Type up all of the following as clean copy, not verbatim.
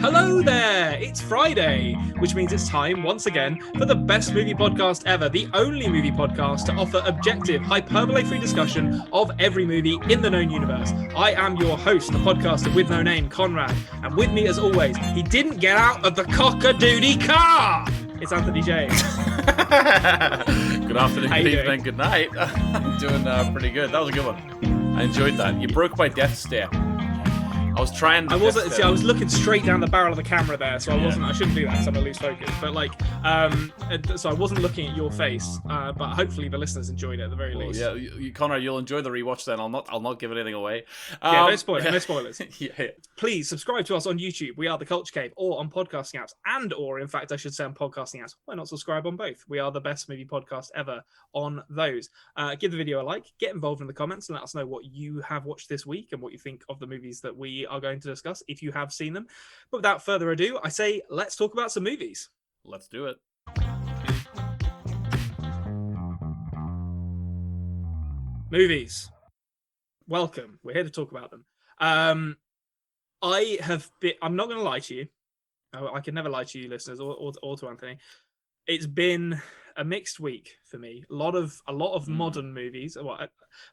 Hello there! It's Friday, which means it's time, once again, for the best movie podcast ever, the only movie podcast to offer objective, hyperbole-free discussion of every movie in the known universe. I am your host, the podcaster with no name, Konrad, and with me, as always, he didn't get out of the cock-a-doodie car! It's Anthony J. Good afternoon, good evening, good night. I'm doing pretty good. That was a good one. I enjoyed that. You broke my death stare. I was trying to... I was looking straight down the barrel of the camera there, so I shouldn't do that because I'm going to lose focus. But so I wasn't looking at your face, but hopefully the listeners enjoyed it at the very least. Yeah, Conrad, you'll enjoy the rewatch then. I'll not give anything away. Yeah, no spoilers, no spoilers. Yeah. Please subscribe to us on YouTube. We are The Culture Cave, or on podcasting apps, or in fact, I should say on podcasting apps. Why not subscribe on both? We are the best movie podcast ever on those. Give the video a like, get involved in the comments, and let us know what you have watched this week and what you think of the movies that we are going to discuss if you have seen them. But without further ado, I say let's talk about some movies. Let's do it. Movies. Welcome. We're here to talk about them. I'm not going to lie to you. I can never lie to you, listeners, or to Anthony. It's been a mixed week for me. A lot of modern movies. Well,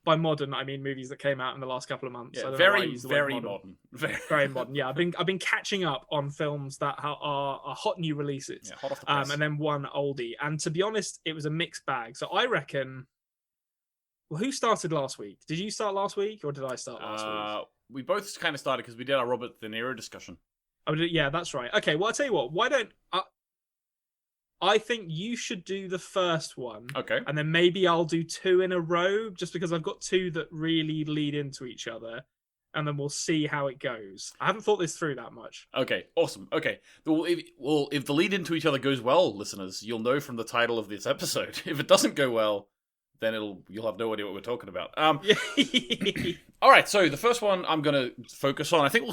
by modern, I mean movies that came out in the last couple of months. Yeah, very modern. Very modern. Yeah, I've been catching up on films that are hot new releases. Yeah, hot off the press. And then one oldie. And to be honest, it was a mixed bag. So I reckon. Well, who started last week? Did you start last week, or did I start last week? We both kind of started because we did our Robert De Niro discussion. Oh, yeah, that's right. Okay, well, I'll tell you what. Why don't... I think you should do the first one. Okay. And then maybe I'll do two in a row, just because I've got two that really lead into each other. And then we'll see how it goes. I haven't thought this through that much. Okay, awesome. Okay. If the lead into each other goes well, listeners, you'll know from the title of this episode. If it doesn't go well, then you'll have no idea what we're talking about. All right, so the first one I'm going to focus on, I think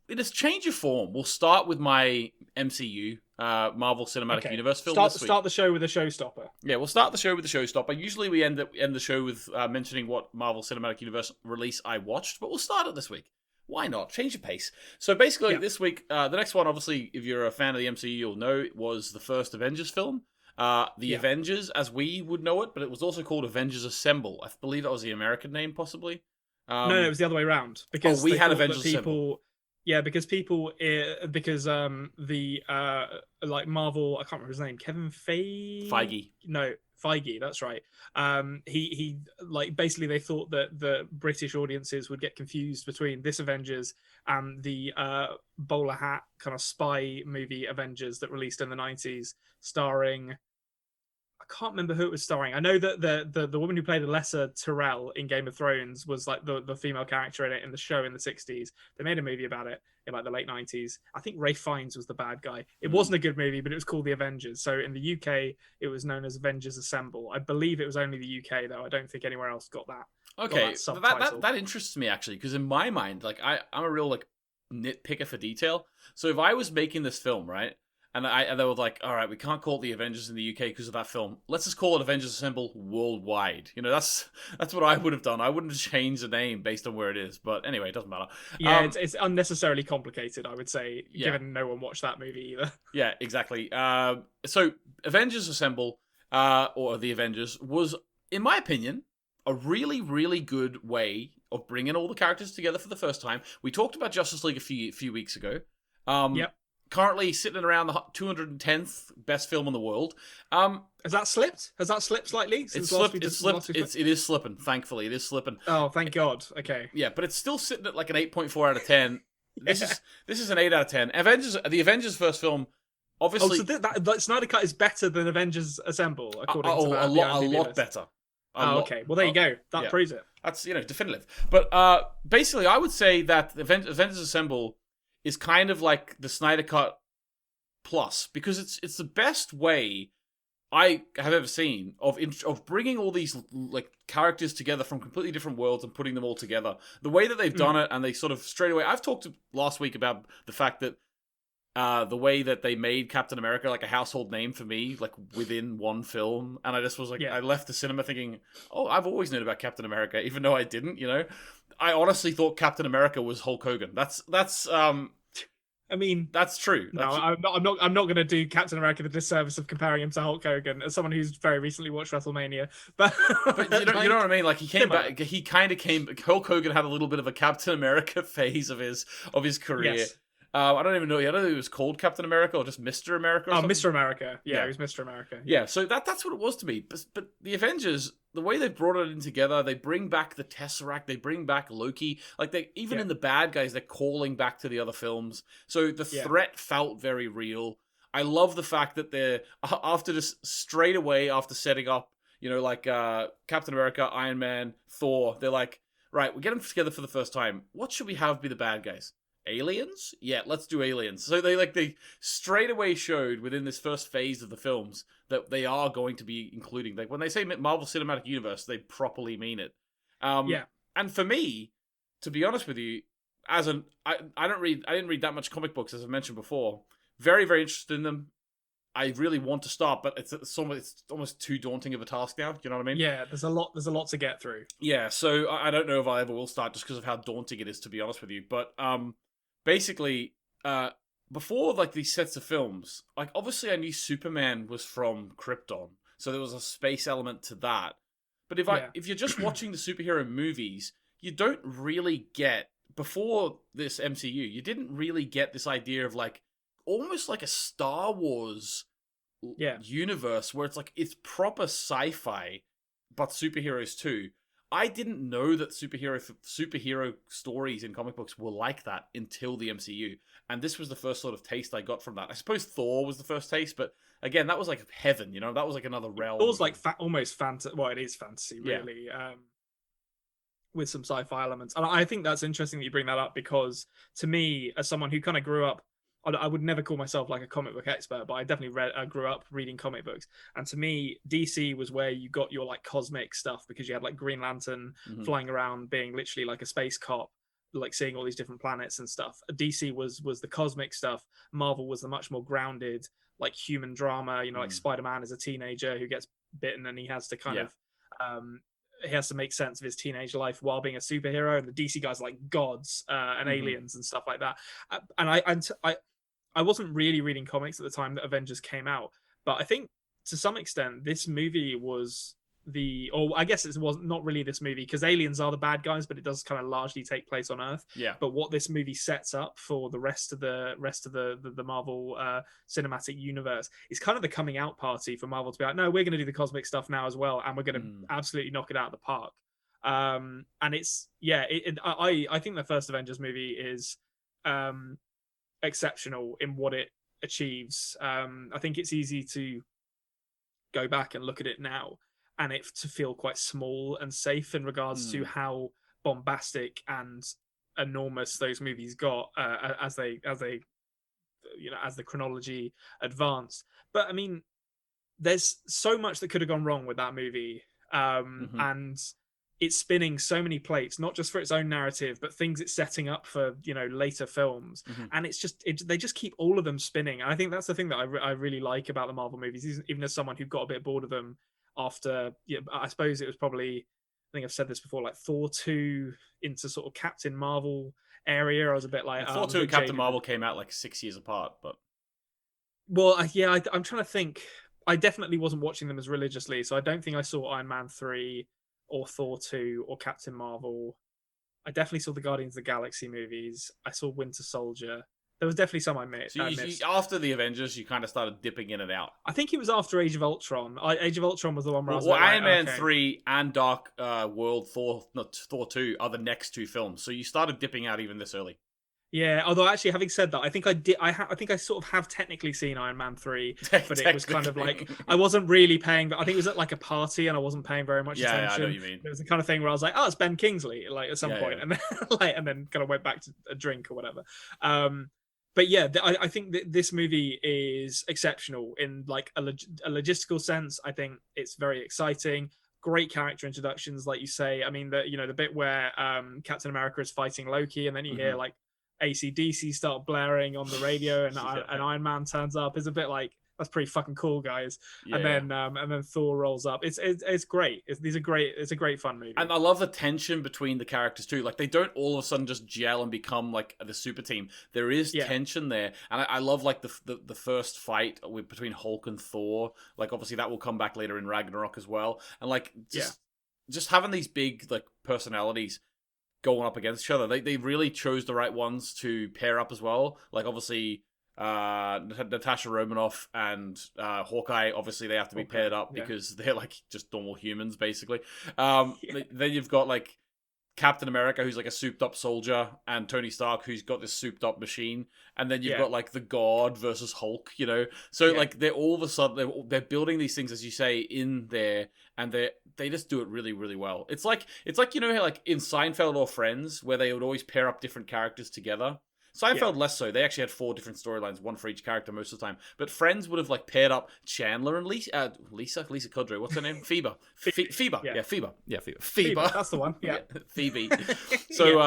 in a change of form, we'll start with my MCU, Marvel Cinematic Universe film this week. Start the show with a showstopper. Yeah, we'll start the show with a showstopper. Usually we end the show with mentioning what Marvel Cinematic Universe release I watched, but we'll start it this week. Why not? Change the pace. So basically, This week, the next one, obviously, if you're a fan of the MCU, you'll know it was the first Avengers film. Avengers, as we would know it, but it was also called Avengers Assemble. I believe that was the American name, possibly. No, it was the other way around. Because we had Avengers Assemble. Yeah, because like Marvel, I can't remember his name, Kevin Feige. No, Feige, that's right. He like basically they thought that the British audiences would get confused between this Avengers and the bowler hat kind of spy movie Avengers that released in the 90s, starring. I can't remember who it was starring. I know that the woman who played Alessa Tyrell in Game of Thrones was like the female character in it in the show in the 60s. They made a movie about it in like the late 90s. I think Ralph Fiennes was the bad guy. It wasn't a good movie, but it was called The Avengers. So in the UK, it was known as Avengers Assemble. I believe it was only the UK though. I don't think anywhere else got that. Okay, that interests me actually, because in my mind, like I'm a real like nitpicker for detail. So if I was making this film, right? And they were like, all right, we can't call it the Avengers in the UK because of that film. Let's just call it Avengers Assemble worldwide. You know, that's what I would have done. I wouldn't have changed the name based on where it is. But anyway, it doesn't matter. Yeah, it's unnecessarily complicated, I would say, given no one watched that movie either. Yeah, exactly. So Avengers Assemble, or The Avengers, was, in my opinion, a really, really good way of bringing all the characters together for the first time. We talked about Justice League a few weeks ago. Yep. Currently sitting around the 210th best film in the world. Has that slipped? Has that slipped slightly? It is slipping. Thankfully, it is slipping. Oh, thank God. Okay. Yeah, but it's still sitting at like an 8.4 out of 10. This is an 8 out of 10. The Avengers first film, obviously. Oh, so that Snyder Cut is better than Avengers Assemble, according to that. A lot better. Okay. Well, there you go. That proves it. That's definitive. But basically, I would say that Avengers Assemble is kind of like the Snyder Cut plus, because it's the best way I have ever seen of bringing all these like characters together from completely different worlds and putting them all together. The way that they've done it, and they sort of straight away. I've talked last week about the fact that The way that they made Captain America like a household name for me, like within one film, and I just was like, I left the cinema thinking, oh, I've always known about Captain America, even though I didn't. I honestly thought Captain America was Hulk Hogan. That's I mean, that's true. No, I'm not going to do Captain America the disservice of comparing him to Hulk Hogan as someone who's very recently watched WrestleMania. But you know what I mean? Like he came back. He kind of came. Hulk Hogan had a little bit of a Captain America phase of his career. Yes. I don't even know. I don't know if it was called Captain America or just Mr. America. Or Mr. America. Yeah, it was Mr. America. Yeah, so that's what it was to me. But the Avengers, the way they brought it in together, they bring back the Tesseract, they bring back Loki. Like they even in the bad guys, they're calling back to the other films. So the threat felt very real. I love the fact that they're after just straight away after setting up, Captain America, Iron Man, Thor. They're like, right, we get them together for the first time. What should we have be the bad guys? Aliens? Yeah, let's do aliens. So they straight away showed within this first phase of the films that they are going to be including, like when they say Marvel Cinematic Universe, they properly mean it. And for me, to be honest with you, I didn't read that much comic books, as I mentioned before. Very, very interested in them. I really want to start, but it's almost too daunting of a task now. You know what I mean? Yeah, there's a lot to get through. Yeah, so I don't know if I ever will start just because of how daunting it is, to be honest with you. But basically, before like these sets of films, like obviously I knew Superman was from Krypton, so there was a space element to that. But if you're just watching the superhero movies, you don't really get, before this MCU, you didn't really get this idea of like almost like a Star Wars universe where it's like it's proper sci-fi, but superheroes too. I didn't know that superhero stories in comic books were like that until the MCU. And this was the first sort of taste I got from that. I suppose Thor was the first taste, but again, that was like heaven, that was like another realm. Thor's like almost fantasy. Well, it is fantasy, really, with some sci-fi elements. And I think that's interesting that you bring that up because to me, as someone who kind of grew up, I would never call myself like a comic book expert, but I definitely grew up reading comic books. And to me, DC was where you got your like cosmic stuff because you had like Green Lantern flying around being literally like a space cop, like seeing all these different planets and stuff. DC was the cosmic stuff. Marvel was the much more grounded, like human drama, like Spider-Man is a teenager who gets bitten and he has to kind of he has to make sense of his teenage life while being a superhero. And the DC guys are like gods and aliens and stuff like that. And I wasn't really reading comics at the time that Avengers came out, but I think to some extent this movie was I guess it was not really this movie because aliens are the bad guys, but it does kind of largely take place on Earth. Yeah. But what this movie sets up for the rest of the Marvel cinematic universe is kind of the coming out party for Marvel to be like, no, we're going to do the cosmic stuff now as well, and we're going to absolutely knock it out of the park. And it's I think the first Avengers movie is exceptional in what it achieves. I think it's easy to go back and look at it now and it to feel quite small and safe in regards to how bombastic and enormous those movies got as the chronology advanced. But I mean, there's so much that could have gone wrong with that movie, and it's spinning so many plates, not just for its own narrative, but things it's setting up for, later films. And it's just, they just keep all of them spinning. And I think that's the thing that I really like about the Marvel movies, even as someone who got a bit bored of them after, I suppose it was probably, I think I've said this before, like Thor 2 into sort of Captain Marvel area. I was a bit like... Thor 2 and Captain Marvel came out like 6 years apart, but... Well, I'm trying to think. I definitely wasn't watching them as religiously, so I don't think I saw Iron Man 3 or Thor 2 or Captain Marvel. I definitely saw the Guardians of the Galaxy movies. I saw Winter Soldier. There was definitely some I missed. So after the Avengers, you kind of started dipping in and out. I think it was after Age of Ultron. Age of Ultron was the one where I was Iron Man 3 and Dark World Thor 2 are the next two films. So you started dipping out even this early. Yeah, although actually, having said that, I think I did. I think I sort of have technically seen Iron Man 3, but it was kind of like I wasn't really paying. But I think it was at like a party, and I wasn't paying very much attention. Yeah, I know what you mean. It was the kind of thing where I was like, "Oh, it's Ben Kingsley," like at some point, and then and then kind of went back to a drink or whatever. But yeah, I think that this movie is exceptional in like a logistical sense. I think it's very exciting. Great character introductions, like you say. I mean, the bit where Captain America is fighting Loki, and then you hear like AC/DC start blaring on the radio, and Iron Man turns up. It's a bit like, that's pretty fucking cool, guys. And then Thor rolls up. It's great. It's a great fun movie. And I love the tension between the characters too. Like, they don't all of a sudden just gel and become like the super team. There is tension there, and I love like the first fight between Hulk and Thor. Like, obviously that will come back later in Ragnarok as well. And like just having these big like personalities going up against each other. They really chose the right ones to pair up as well. Like, obviously, Natasha Romanoff and Hawkeye, obviously they have to be paired up because they're like just normal humans basically. Then you've got like Captain America, who's like a souped up soldier, and Tony Stark, who's got this souped up machine, and then you've got like the God versus Hulk, you know. So like they're all of a sudden they're building these things, as you say, in there, and they just do it really, really well. It's like you know how like in Seinfeld or Friends, where they would always pair up different characters together. Seinfeld less so. They actually had 4 different storylines, one for each character most of the time. But Friends would have like paired up Chandler and Lisa Kudrow. What's her name? Phoebe. Phoebe. Yeah, Phoebe. Phoebe. That's the one. Yeah. Phoebe. So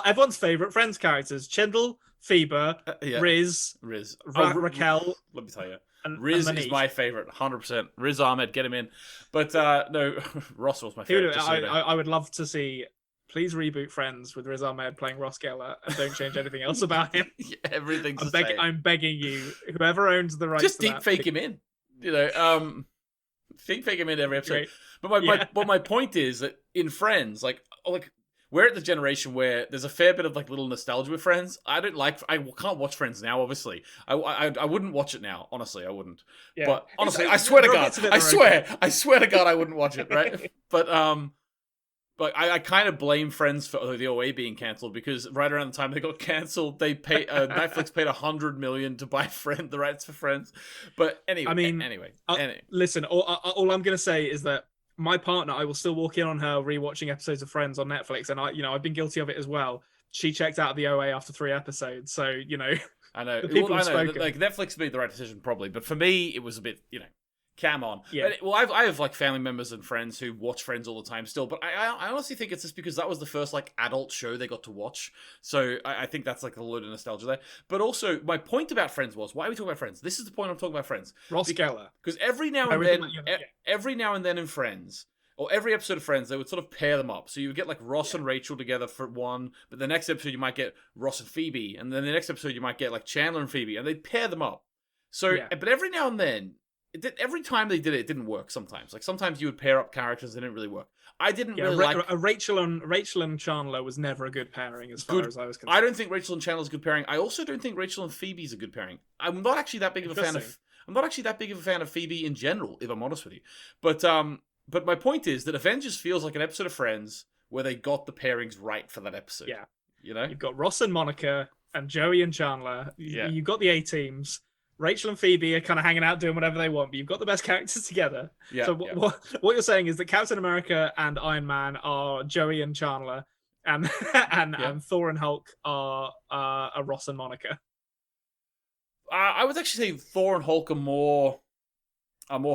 everyone's favorite Friends characters: Chandler, Phoebe, Riz. Raquel. Let me tell you. Riz is my favorite, 100%. Riz Ahmed, get him in. But no, Ross was my favorite. I would love to see. Please reboot Friends with Riz Ahmed playing Ross Geller, and don't change anything else about him. Everything's the same. I'm begging you, whoever owns the rights, just deep fake him in. You know, deep fake him in every episode. Great. But my point is that in Friends, like we're at the generation where there's a fair bit of like little nostalgia with Friends. I can't watch Friends now. Obviously, I wouldn't watch it now. Honestly, I wouldn't. Yeah. But honestly, I swear to God, I swear to God, I wouldn't watch it. Right? But I kind of blame Friends for the OA being cancelled, because right around the time they got cancelled, they Netflix paid $100 million to buy the rights for Friends. But anyway, I mean, listen, all I'm gonna say is that my partner, I will still walk in on her rewatching episodes of Friends on Netflix, and I've been guilty of it as well. She checked out of the OA after 3 episodes, so I know. Like, Netflix made the right decision probably, but for me, it was a bit Come on. Yeah. I have like family members and friends who watch Friends all the time still, but I honestly think it's just because that was the first like adult show they got to watch. So I think that's like a load of nostalgia there. But also, my point about Friends was, why are we talking about Friends? This is the point I'm talking about Friends. Ross Geller. Because every now and then in Friends, or every episode of Friends, they would sort of pair them up. So you would get like Ross and Rachel together for one, but the next episode you might get Ross and Phoebe, and then the next episode you might get like Chandler and Phoebe, and they'd pair them up. So, but every now and then, every time they did it, it didn't work sometimes. Like, sometimes you would pair up characters and it didn't really work. I didn't really like... Rachel and Chandler was never a good pairing as far as I was concerned. I don't think Rachel and Chandler's a good pairing. I also don't think Rachel and Phoebe's a good pairing. I'm not actually that big of a fan of... I'm not actually that big of a fan of Phoebe in general, if I'm honest with you. But my point is that Avengers feels like an episode of Friends where they got the pairings right for that episode. Yeah. You know? You've got Ross and Monica and Joey and Chandler. Yeah. You've got the A-teams. Rachel and Phoebe are kind of hanging out doing whatever they want, but you've got the best characters together. Yeah, so what you're saying is that Captain America and Iron Man are Joey and Chandler, and Thor and Hulk are Ross and Monica. I would actually say Thor and Hulk are more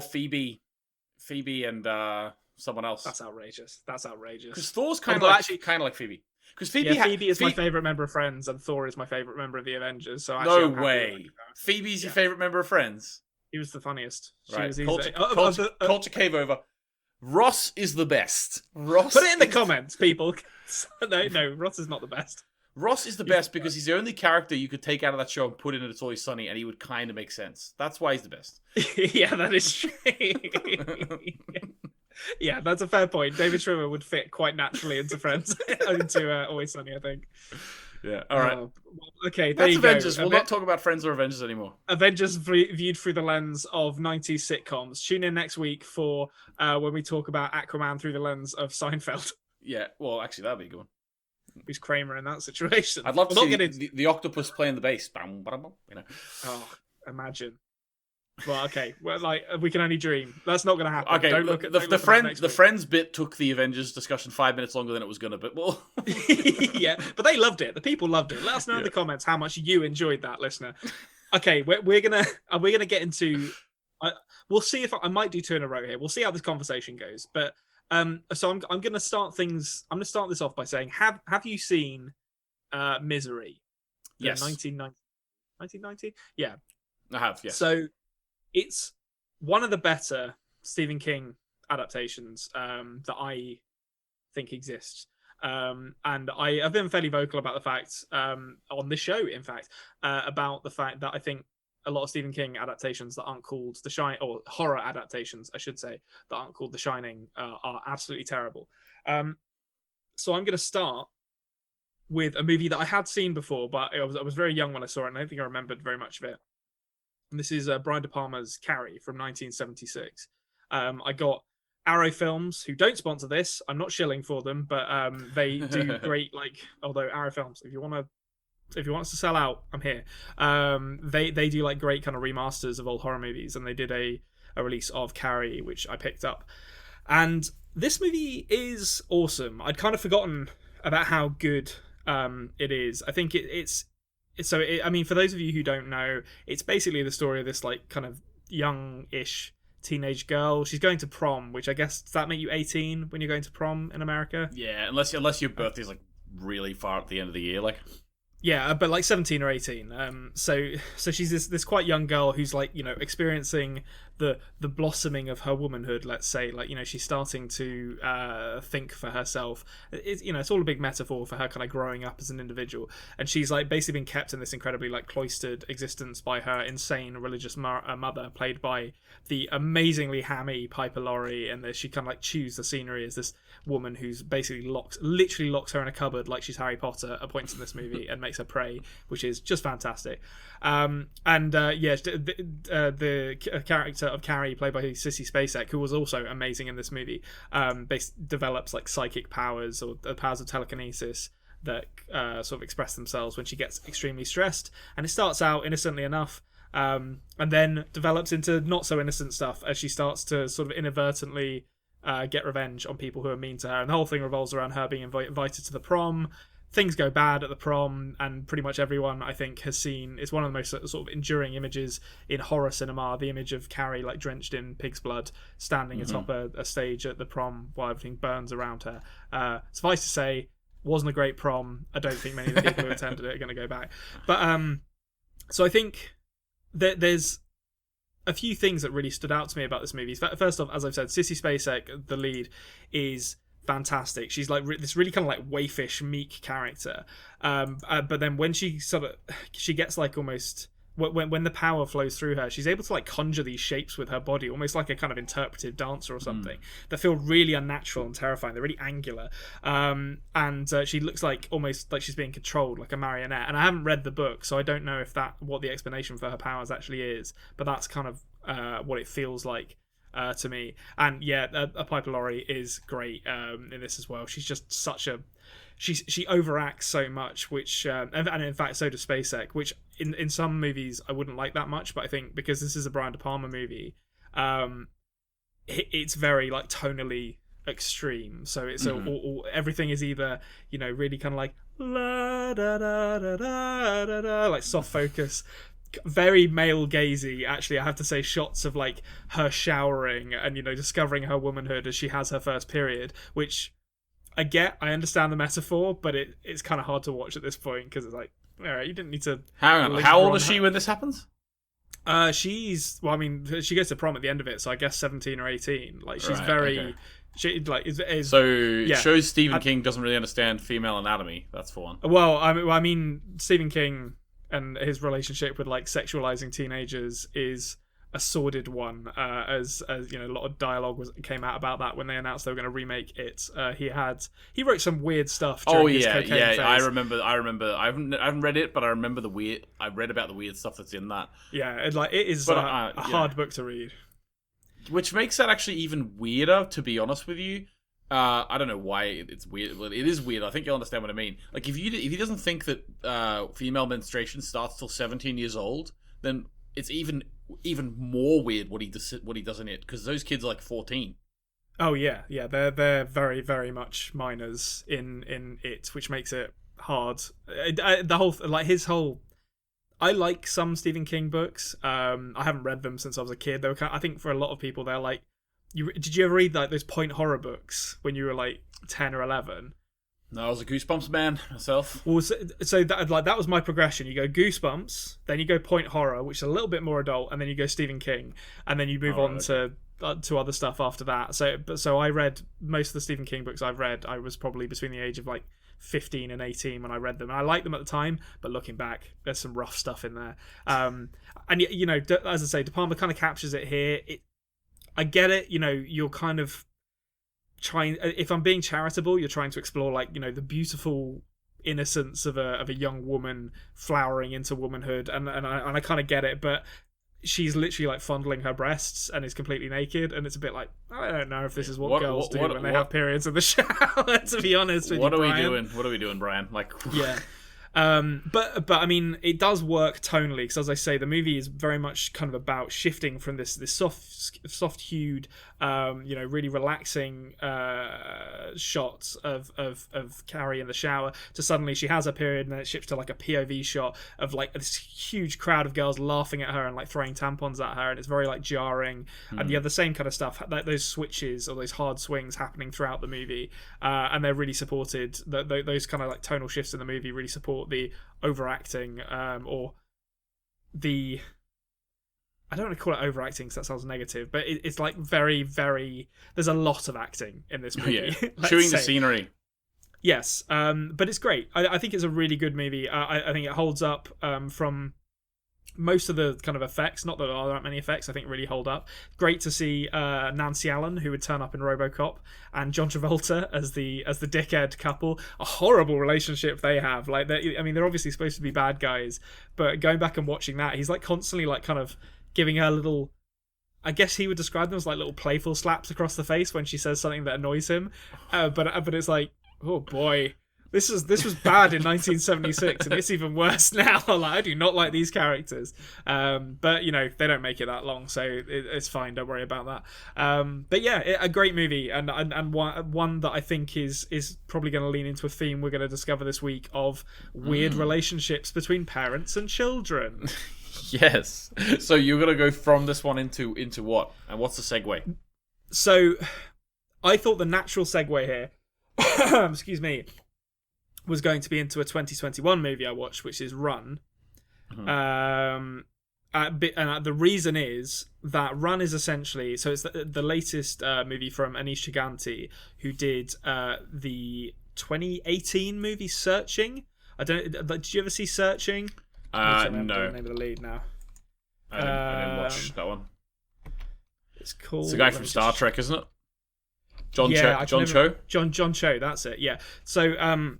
Phoebe and someone else. That's outrageous. Because Thor's kind of like Phoebe. Because Phoebe is my favorite member of Friends, and Thor is my favorite member of the Avengers. So no way, Phoebe's your favorite member of Friends. He was the funniest. Right, culture cave over. Ross is the best. Ross, put it in the comments, people. No, Ross is not the best. Ross is the best because he's the only character you could take out of that show and put in It's Always Sunny, and he would kind of make sense. That's why he's the best. Yeah, that is true. Yeah, that's a fair point. David Schwimmer would fit quite naturally into Friends, into Always Sunny, I think. Yeah, all right. Okay, that's Avengers. We'll not talk about Friends or Avengers anymore. Avengers viewed through the lens of 90s sitcoms. Tune in next week for when we talk about Aquaman through the lens of Seinfeld. Yeah, well, actually, that'd be a good one. Who's Kramer in that situation? I'd love to see the octopus playing the bass. You know. Oh, imagine. Well, okay. Well, like, we can only dream. That's not going to happen. Okay, don't look at the Friends bit took the Avengers discussion 5 minutes longer than it was going to, but well... Yeah, but they loved it. The people loved it. Let us know in the comments how much you enjoyed that, listener. Okay, we're gonna get into... we'll see if I might do 2 in a row here. We'll see how this conversation goes. But so I'm going to start things... I'm going to start this off by saying, have you seen Misery? Yes. 1990? Yeah. I have, yes. So it's one of the better Stephen King adaptations that I think exists. And I have been fairly vocal about the fact on this show, in fact, about the fact that I think a lot of Stephen King adaptations that aren't called The Shining, or horror adaptations, I should say, that aren't called The Shining, are absolutely terrible. So I'm going to start with a movie that I had seen before, but I was very young when I saw it, and I don't think I remembered very much of it. And this is Brian De Palma's Carrie from 1976. I got Arrow Films, who don't sponsor this. I'm not shilling for them, but they do great. Although Arrow Films, if you want us to sell out, I'm here. They do like great kind of remasters of old horror movies, and they did a release of Carrie, which I picked up. And this movie is awesome. I'd kind of forgotten about how good it is. I think it's I mean, for those of you who don't know, it's basically the story of this like kind of young-ish teenage girl. She's going to prom, which I guess, does that make you 18 when you're going to prom in America? Yeah, unless your birthday's like really far at the end of the year, like. Yeah, but like 17 or 18. So she's this quite young girl who's like, experiencing the blossoming of her womanhood, let's say. Like, she's starting to think for herself. It's all a big metaphor for her kind of growing up as an individual. And she's like basically been kept in this incredibly like cloistered existence by her insane religious mother, played by the amazingly hammy Piper Laurie. And she kind of like chews the scenery as this woman who's basically literally locks her in a cupboard like she's Harry Potter at points in this movie and makes her pray, which is just fantastic. The character of Carrie, played by Sissy Spacek, who was also amazing in this movie, develops like psychic powers, or the powers of telekinesis that sort of express themselves when she gets extremely stressed. And it starts out innocently enough, and then develops into not so innocent stuff as she starts to sort of inadvertently get revenge on people who are mean to her. And the whole thing revolves around her being invited to the prom. Things go bad at the prom, and pretty much everyone, I think, has seen, it's one of the most sort of enduring images in horror cinema, the image of Carrie like drenched in pig's blood standing atop a stage at the prom while everything burns around her. Suffice to say, wasn't a great prom. I don't think many of the people who attended it are going to go back. But so I think that there's a few things that really stood out to me about this movie. First off, as I've said, Sissy Spacek, the lead, is fantastic. She's like this really kind of like waifish, meek character. But then when she gets like almost when the power flows through her, she's able to like conjure these shapes with her body, almost like a kind of interpretive dancer or something, that feel really unnatural and terrifying. They're really angular. And she looks like almost like she's being controlled, like a marionette. And I haven't read the book, so I don't know if what the explanation for her powers actually is, but that's kind of what it feels like to me. And yeah, Piper Laurie is great in this as well. She's just such a she overacts so much, which and in fact so does Spacek, which in some movies I wouldn't like that much, but I think because this is a Brian De Palma movie, it's very like tonally extreme. So it's everything is either really kind of like la da da da da da da, like soft focus, very male gazy. Actually, I have to say, shots of like her showering and discovering her womanhood as she has her first period, which I understand the metaphor, but it's kind of hard to watch at this point because it's like, all right, you didn't need to. How old is she when this happens? She goes to prom at the end of it, so I guess 17 or 18. Like she's very. Okay. She like is so yeah. Shows Stephen King doesn't really understand female anatomy. That's for one. Well, I mean Stephen King and his relationship with like sexualizing teenagers is a sordid one, as a lot of dialogue came out about that when they announced they were going to remake it. He wrote some weird stuff during his cocaine phase. I remember. I haven't read it, but I remember I read about the weird stuff that's in that. Yeah, it is a hard book to read, which makes that actually even weirder, to be honest with you. I don't know why it's weird. Well, it is weird. I think you'll understand what I mean. Like if he doesn't think that female menstruation starts till 17 years old, then it's even more weird what he does in it, because those kids are like 14. Oh yeah, they're very very much minors in it, which makes it hard. I like some Stephen King books. I haven't read them since I was a kid. They were I think for a lot of people they're like, did you ever read like those point horror books when you were like 10 or 11? No, I was a Goosebumps man myself. Well, so that was my progression. You go Goosebumps, then you go Point Horror, which is a little bit more adult, and then you go Stephen King, and then you move on to other stuff after that. So I read most of the Stephen King books I've read. I was probably between the age of like 15 and 18 when I read them, and I liked them at the time. But looking back, there's some rough stuff in there. And you know, as I say, De Palma kind of captures it here. I get it. You know, you're kind of trying, if I'm being charitable, you're trying to explore, like, you know, the beautiful innocence of a young woman flowering into womanhood, and I kind of get it, but she's literally like fondling her breasts and is completely naked, and it's a bit like, I don't know if this is what girls do when they have periods in the shower. To be honest with you, Brian. What are we doing, Brian? Like, yeah. But I mean, it does work tonally, because as I say, the movie is very much kind of about shifting from this soft hued, you know, really relaxing shots of Carrie in the shower to suddenly she has a period, and then it shifts to like a POV shot of like this huge crowd of girls laughing at her and like throwing tampons at her, and it's very like jarring. And you have the same kind of stuff, like those switches or those hard swings happening throughout the movie, and they're really supported. Those kind of like tonal shifts in the movie really support the overacting, or the, I don't want to call it overacting because that sounds negative, but it's like very, very, there's a lot of acting in this movie. Yeah. Chewing the scenery. Yes, but it's great. I think it's a really good movie. I think it holds up from most of the kind of effects. Not that there are that many effects, I think really hold up. Great to see Nancy Allen, who would turn up in RoboCop, and John Travolta as the dickhead couple. A horrible relationship they have. Like, I mean, they're obviously supposed to be bad guys, but going back and watching that, he's like constantly like kind of giving her little, I guess he would describe them as like little playful slaps across the face when she says something that annoys him. But it's like, oh boy, this was bad in 1976, and it's even worse now. Like, I do not like these characters. But you know, they don't make it that long, so it's fine. Don't worry about that. But yeah, a great movie, and one that I think is probably going to lean into a theme we're going to discover this week of weird relationships between parents and children. Yes. So you're going to go from this one into what? And what's the segue? So I thought the natural segue here, excuse me, was going to be into a 2021 movie I watched, which is Run. And the reason is that Run is essentially, so it's the latest movie from Anish Chaganty, who did the 2018 movie Searching. Did you ever see Searching? No. The name of the lead now. I didn't watch that one. It's called. It's the guy from Star Trek, isn't it? John Cho. That's it. Yeah. So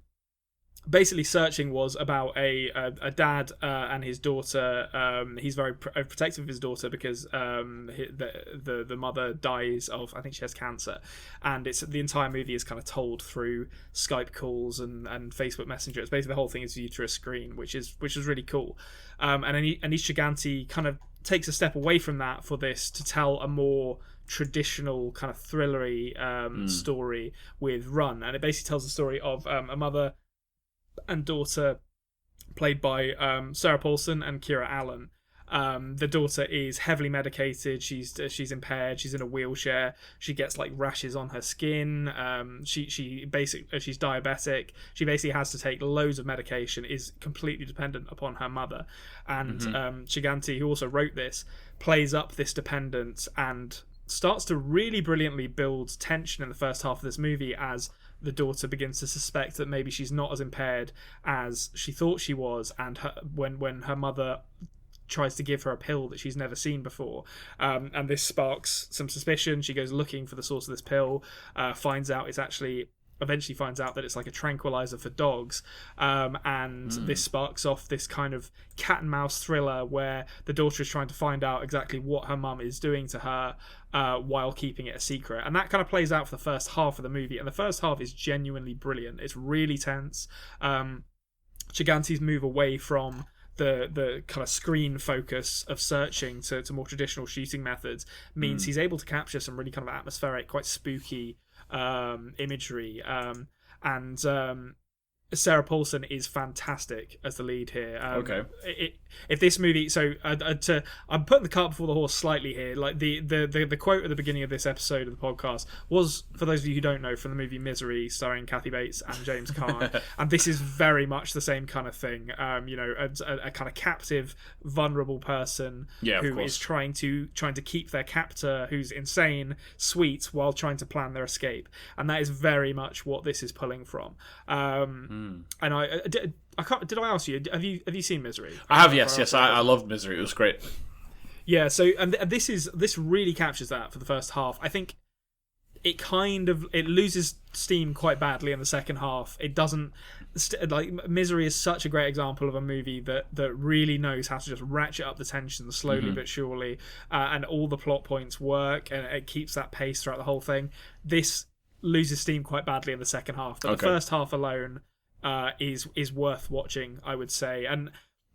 basically, Searching was about a dad and his daughter. He's very protective of his daughter because the mother dies of, I think she has cancer, and it's the entire movie is kind of told through Skype calls and Facebook Messenger. It's basically the whole thing is viewed through a screen, which is really cool. And Anish Chaganty kind of takes a step away from that for this to tell a more traditional kind of thrillery story with Run, and it basically tells the story of a mother and daughter played by Sarah Paulson and Kira Allen. The daughter is heavily medicated. She's impaired. She's in a wheelchair. She gets like rashes on her skin. She's diabetic. She basically has to take loads of medication. Is completely dependent upon her mother. And Chaganty, who also wrote this, plays up this dependence and starts to really brilliantly build tension in the first half of this movie as the daughter begins to suspect that maybe she's not as impaired as she thought she was, and when her mother tries to give her a pill that she's never seen before, and this sparks some suspicion. She goes looking for the source of this pill, eventually finds out that it's like a tranquilizer for dogs, and this sparks off this kind of cat and mouse thriller where the daughter is trying to find out exactly what her mum is doing to her while keeping it a secret. And that kind of plays out for the first half of the movie, and the first half is genuinely brilliant. It's really tense. Chaganty's move away from the kind of screen focus of Searching to more traditional shooting methods means he's able to capture some really kind of atmospheric, quite spooky imagery, and Sarah Paulson is fantastic as the lead here. Okay. If this movie, so I'm putting the cart before the horse slightly here. Like the quote at the beginning of this episode of the podcast was, for those of you who don't know, from the movie Misery, starring Kathy Bates and James Caan, and this is very much the same kind of thing. A kind of captive, vulnerable person who is trying to keep their captor, who's insane, sweet while trying to plan their escape, and that is very much what this is pulling from. And I can't. Did I ask you? Have you seen Misery? I have. Yes. I loved Misery. It was great. Yeah. So and this really captures that for the first half. I think it loses steam quite badly in the second half. It doesn't Misery is such a great example of a movie that really knows how to just ratchet up the tension slowly but surely, and all the plot points work, and it keeps that pace throughout the whole thing. This loses steam quite badly in the second half, but the first half alone is worth watching, I would say. And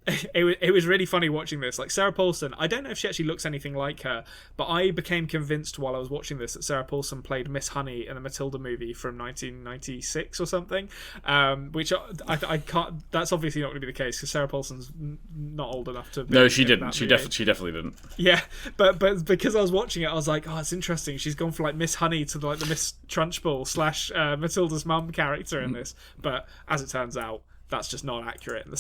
it was really funny watching this. Like, Sarah Paulson, I don't know if she actually looks anything like her, but I became convinced while I was watching this that Sarah Paulson played Miss Honey in the Matilda movie from 1996 or something, which I can't. That's obviously not going to be the case because Sarah Paulson's not old enough to. No, she didn't. She definitely didn't. Yeah, but because I was watching it, I was like, oh, it's interesting. She's gone from like Miss Honey to like the Miss Trunchbull / Matilda's mum character in this. But as it turns out, that's just not accurate in the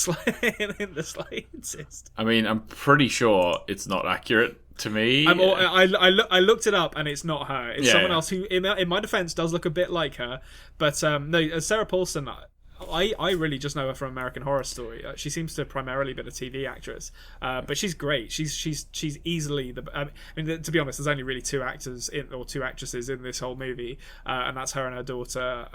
slightest. I mean, I'm pretty sure it's not accurate to me. I looked it up, and it's not her. It's someone else who, in my defense, does look a bit like her. But no, Sarah Paulson, I really just know her from American Horror Story. She seems to have primarily been a TV actress, but she's great. She's easily the. I mean, to be honest, there's only really two actresses in this whole movie, and that's her and her daughter.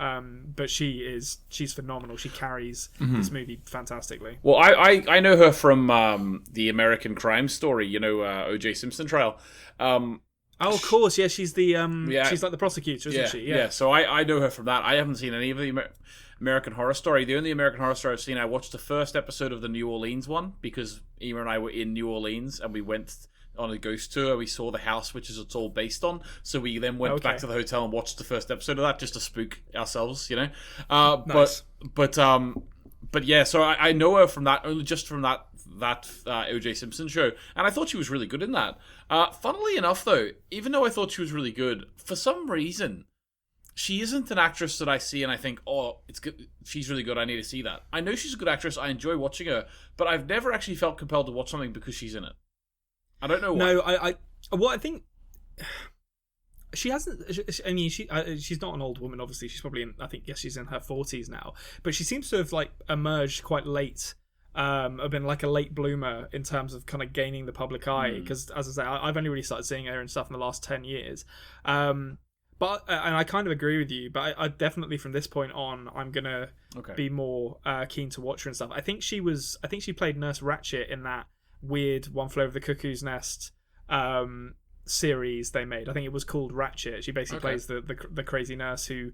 But she's phenomenal. She carries this movie fantastically. Well, I know her from the American Crime Story. O.J. Simpson trial. Oh, of course, yeah. She's the she's like the prosecutor, isn't she? Yeah. So I know her from that. I haven't seen any of the American Horror Story. The only American Horror Story I've seen, I watched the first episode of the New Orleans one because Ema and I were in New Orleans and we went on a ghost tour. We saw the house, which is it's all based on. So we then went back to the hotel and watched the first episode of that just to spook ourselves, Nice. But yeah, so I know her from that, only just from that O.J. Simpson show, and I thought she was really good in that. Funnily enough, though, even though I thought she was really good, for some reason, she isn't an actress that I see and I think, oh, it's good. She's really good. I need to see that. I know she's a good actress. I enjoy watching her, but I've never actually felt compelled to watch something because she's in it. I don't know why. No, I think she hasn't. I mean, she's not an old woman. Obviously, she's probably she's in her 40s now. But she seems to have like emerged quite late. Have been like a late bloomer in terms of kind of gaining the public eye. Because as I say, I've only really started seeing her and stuff in the last 10 years. But and I kind of agree with you. But I definitely from this point on, I'm gonna be more keen to watch her and stuff. I think she played Nurse Ratched in that weird One Flew Over the Cuckoo's Nest series they made. I think it was called Ratched. She basically plays the crazy nurse who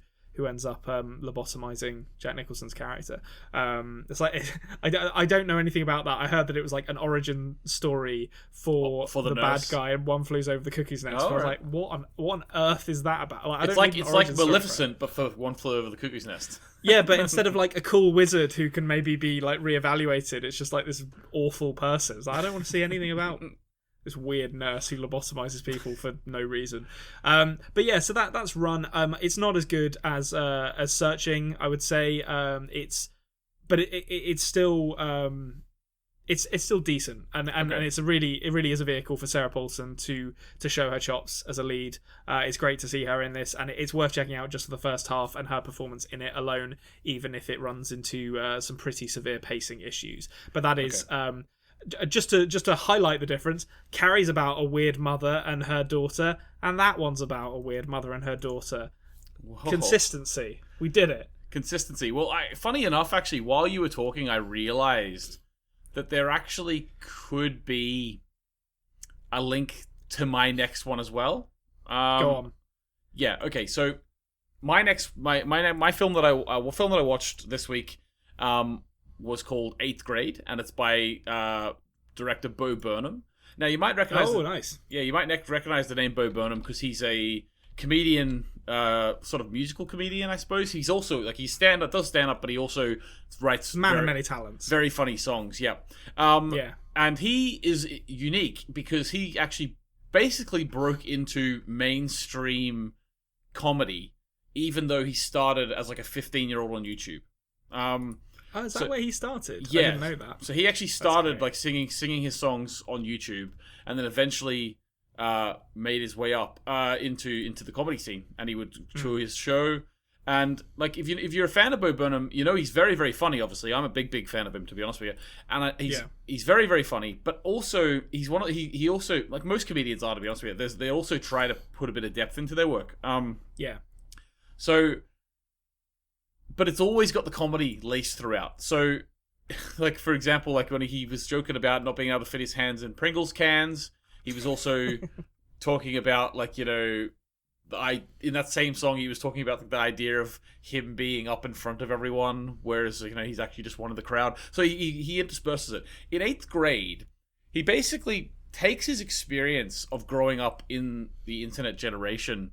ends up lobotomizing Jack Nicholson's character. It's like I don't know anything about that. I heard that it was like an origin story for the bad guy in One Flew Over the Cuckoo's Nest. So I was like, what on earth is that about? Like, it's like Maleficent, but for One Flew Over the Cuckoo's Nest. Yeah, but instead of like a cool wizard who can maybe be like reevaluated, it's just like this awful person. I don't want to see anything about this weird nurse who lobotomizes people for no reason. But yeah, so that's Run. It's not as good as Searching, I would say. It's still it's still decent, and it really is a vehicle for Sarah Paulson to show her chops as a lead. It's great to see her in this, and it's worth checking out just for the first half and her performance in it alone, even if it runs into some pretty severe pacing issues. But that is. Just to highlight the difference, Carrie's about a weird mother and her daughter, and that one's about a weird mother and her daughter. Whoa. Consistency. We did it. Consistency. Well, funny enough, actually, while you were talking, I realised that there actually could be a link to my next one as well. Go on. Yeah. Okay. So my film that I watched this week was called 8th Grade, and it's by director Bo Burnham. Now you might recognize. Oh, nice. Yeah, you might recognize the name Bo Burnham because he's a comedian sort of musical comedian, I suppose. He's also like does stand up, but he also writes man of many talents, very funny songs. Yeah, and he is unique because he actually basically broke into mainstream comedy, even though he started as like a 15-year-old on YouTube. Is that where he started? Yeah, I didn't know that. So he actually started like singing his songs on YouTube, and then eventually made his way up into the comedy scene, and he would tour his show. And like if you're a fan of Bo Burnham, you know he's very, very funny. Obviously, I'm a big fan of him, to be honest with you. And he's very, very funny, but also he's he also, like most comedians are, to be honest with you. They also try to put a bit of depth into their work. So, but it's always got the comedy laced throughout. So, like for example, like when he was joking about not being able to fit his hands in Pringles cans, he was also talking about like, you know, in that same song he was talking about the idea of him being up in front of everyone, whereas, you know, he's actually just one of the crowd. So he intersperses it. In 8th grade, he basically takes his experience of growing up in the internet generation,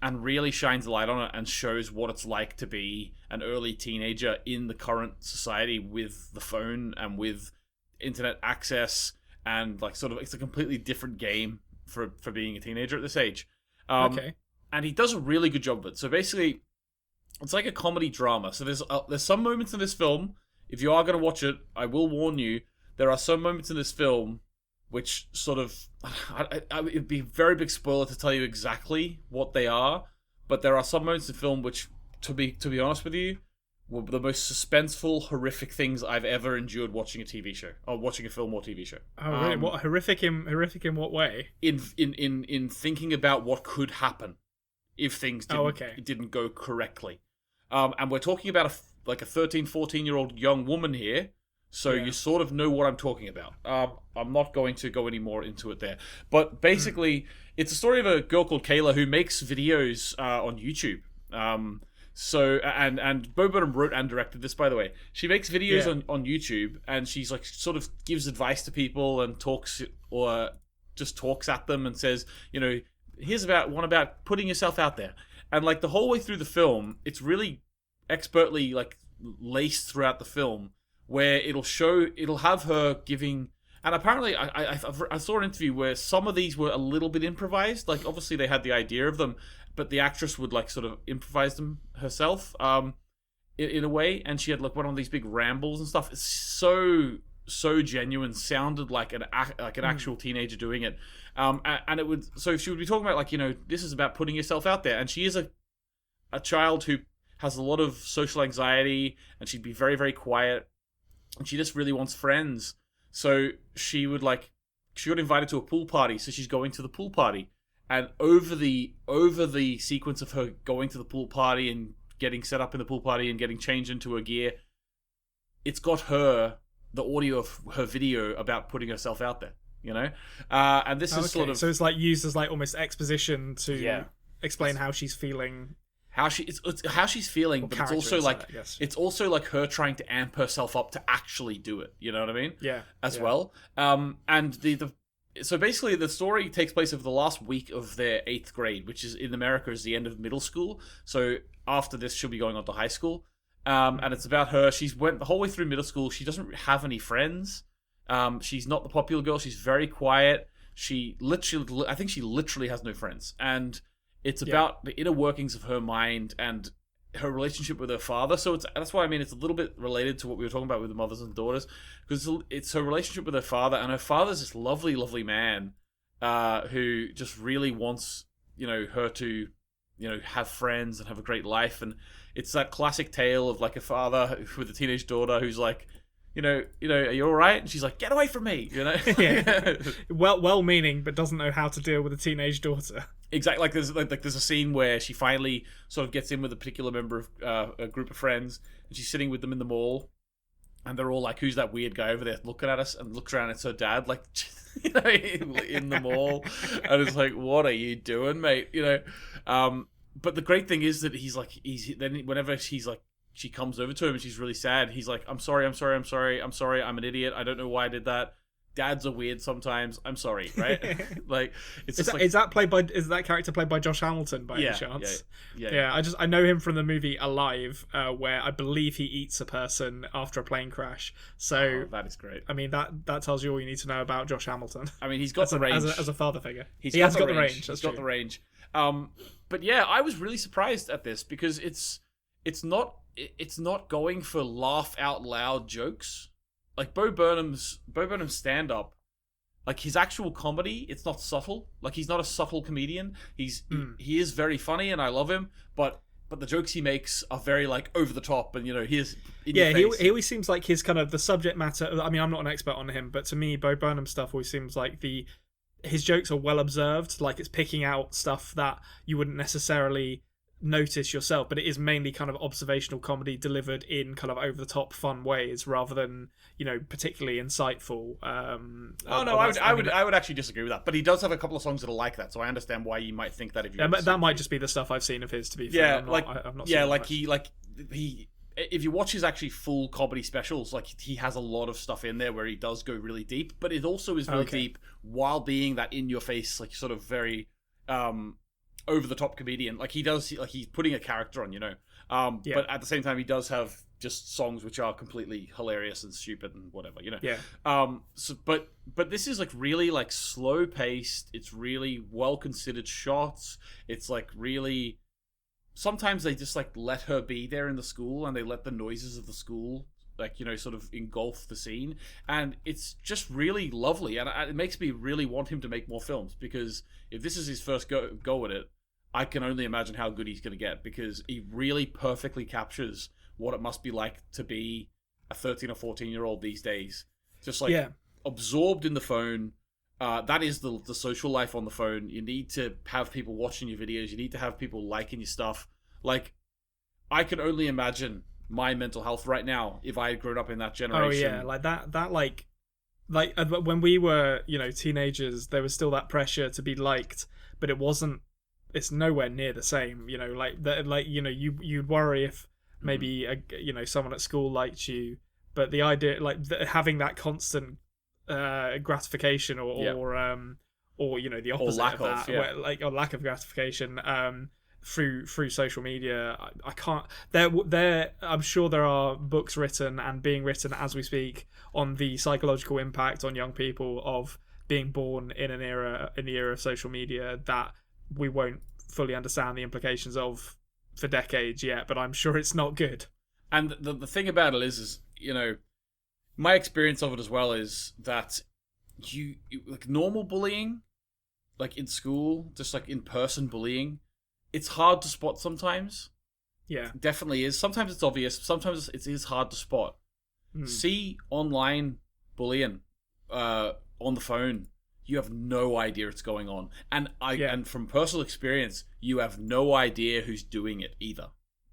and really shines a light on it and shows what it's like to be an early teenager in the current society with the phone and with internet access, and like sort of it's a completely different game for being a teenager at this age. And he does a really good job of it. So basically, it's like a comedy drama. So there's some moments in this film, if you are going to watch it, I will warn you, there are some moments in this film which sort of, it'd be a very big spoiler to tell you exactly what they are, but there are some moments in the film which, to be honest with you, were the most suspenseful, horrific things I've ever endured watching a TV show, or watching a film or TV show. Oh, really? What horrific in what way? In thinking about what could happen if things didn't go correctly. And we're talking about a 13, 14-year-old young woman here, so you sort of know what I'm talking about. I'm not going to go any more into it there. But basically, it's a story of a girl called Kayla who makes videos on YouTube. So and Bo Burnham wrote and directed this, by the way. She makes videos on YouTube, and she's like sort of gives advice to people and talks, or just talks at them and says, you know, here's one about putting yourself out there. And like the whole way through the film, it's really expertly like laced throughout the film, where it'll have her giving. And apparently, I saw an interview where some of these were a little bit improvised. Like, obviously, they had the idea of them, but the actress would, like, sort of improvise them herself, in a way. And she had, like, one of these big rambles and stuff. It's so genuine. Sounded like an actual teenager doing it. And it would. So she would be talking about, like, you know, this is about putting yourself out there. And she is a child who has a lot of social anxiety, and she'd be very, very quiet. And she just really wants friends. So she got invited to a pool party, so she's going to the pool party. And over the sequence of her going to the pool party and getting set up in the pool party and getting changed into her gear, it's got the audio of her video about putting herself out there, you know? And this is sort of... So it's like used as like almost exposition to explain how she's feeling... It's how she's feeling, but it's also like her trying to amp herself up to actually do it. You know what I mean? Yeah. Well, and so basically the story takes place over the last week of their 8th grade, which is in America is the end of middle school. So after this, she'll be going on to high school, and it's about her. She's went the whole way through middle school. She doesn't have any friends. She's not the popular girl. She's very quiet. I think she literally has no friends, and it's about the inner workings of her mind and her relationship with her father. So that's why I mean it's a little bit related to what we were talking about with the mothers and daughters, because it's her relationship with her father, and her father's this lovely, lovely man who just really wants, you know, her to, you know, have friends and have a great life. And it's that classic tale of like a father with a teenage daughter who's like, you know, are you all right? And she's like, get away from me, you know? Yeah. Well-meaning, but doesn't know how to deal with a teenage daughter. Exactly. There's a scene where she finally sort of gets in with a particular member of a group of friends, and she's sitting with them in the mall, and they're all like, who's that weird guy over there looking at us? And looks around, and it's her dad, like, you know, in the mall. And it's like, what are you doing, mate? You know? But the great thing is that then whenever she's like, she comes over to him and she's really sad, he's like, I'm sorry, I'm an idiot, I don't know why I did that. dads are weird sometimes. I'm sorry, right? Like, it's just is that character played by Josh Hamilton by any chance? Yeah. I know him from the movie Alive, where I believe he eats a person after a plane crash. So that is great. I mean, that tells you all you need to know about Josh Hamilton. I mean, he's got the range as a father figure. He has got the range. He's got the range. But yeah, I was really surprised at this because it's not going for laugh out loud jokes. Like Bo Burnham's stand up, like his actual comedy, it's not subtle. Like he's not a subtle comedian. He is very funny and I love him, but the jokes he makes are very like over the top and he always seems like his kind of the subject matter. I mean, I'm not an expert on him, but to me, Bo Burnham stuff always seems like his jokes are well observed. Like it's picking out stuff that you wouldn't necessarily notice yourself, but it is mainly kind of observational comedy delivered in kind of over the top fun ways rather than particularly insightful. I would actually disagree with that, but he does have a couple of songs that are like that, so I understand why you might think that. If you that might just be the stuff I've seen of his, to be fair. If you watch his actually full comedy specials, like he has a lot of stuff in there where he does go really deep, but it also is really deep while being that in your face, like sort of very over the top comedian. Like he does, like he's putting a character on, but at the same time he does have just songs which are completely hilarious and stupid and whatever, but this is like really like slow paced. It's really well considered shots. It's like really, sometimes they just like let her be there in the school and they let the noises of the school like sort of engulf the scene, and it's just really lovely, and it makes me really want him to make more films, because if this is his first go at it, I can only imagine how good he's going to get, because he really perfectly captures what it must be like to be a 13 or 14-year-old these days, just like absorbed in the phone. That is the social life on the phone. You need to have people watching your videos. You need to have people liking your stuff. Like, I can only imagine my mental health right now if I had grown up in that generation. Oh yeah, like that like when we were teenagers, there was still that pressure to be liked, but it's nowhere near the same. You'd worry if maybe someone at school liked you, but the idea having that constant gratification or the opposite of that, where, or lack of gratification through social media. I can't. I'm sure there are books written and being written as we speak on the psychological impact on young people of being born in the era of social media that we won't fully understand the implications of for decades yet. But I'm sure it's not good. And the thing about it is my experience of it as well is that you like normal bullying, like in school, just like in-person bullying, it's hard to spot sometimes. Yeah. It definitely is. Sometimes it's obvious. Sometimes it is hard to spot. See online bullying on the phone, you have no idea what's going on. And from personal experience, you have no idea who's doing it either.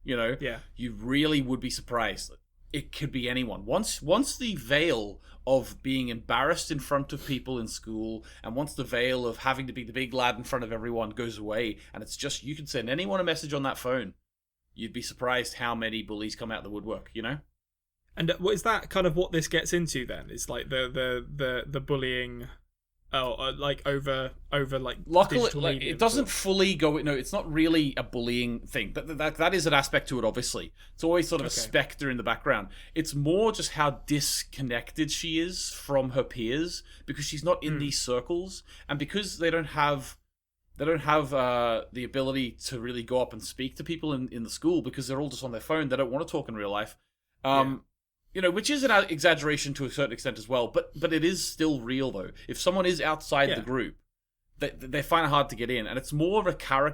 You really would be surprised. It could be anyone. Once the veil of being embarrassed in front of people in school, and once the veil of having to be the big lad in front of everyone goes away, and it's just, you can send anyone a message on that phone, you'd be surprised how many bullies come out of the woodwork, And is that kind of what this gets into then? Is like the bullying... like over like luckily like, it doesn't fully go. No, it's not really a bullying thing. That is an aspect to it. Obviously, it's always sort of a specter in the background. It's more just how disconnected she is from her peers, because she's not in these circles, and because they don't have the ability to really go up and speak to people in the school, because they're all just on their phone. They don't want to talk in real life. Which is an exaggeration to a certain extent as well, but it is still real though. If someone is outside the group, they find it hard to get in, and it's more of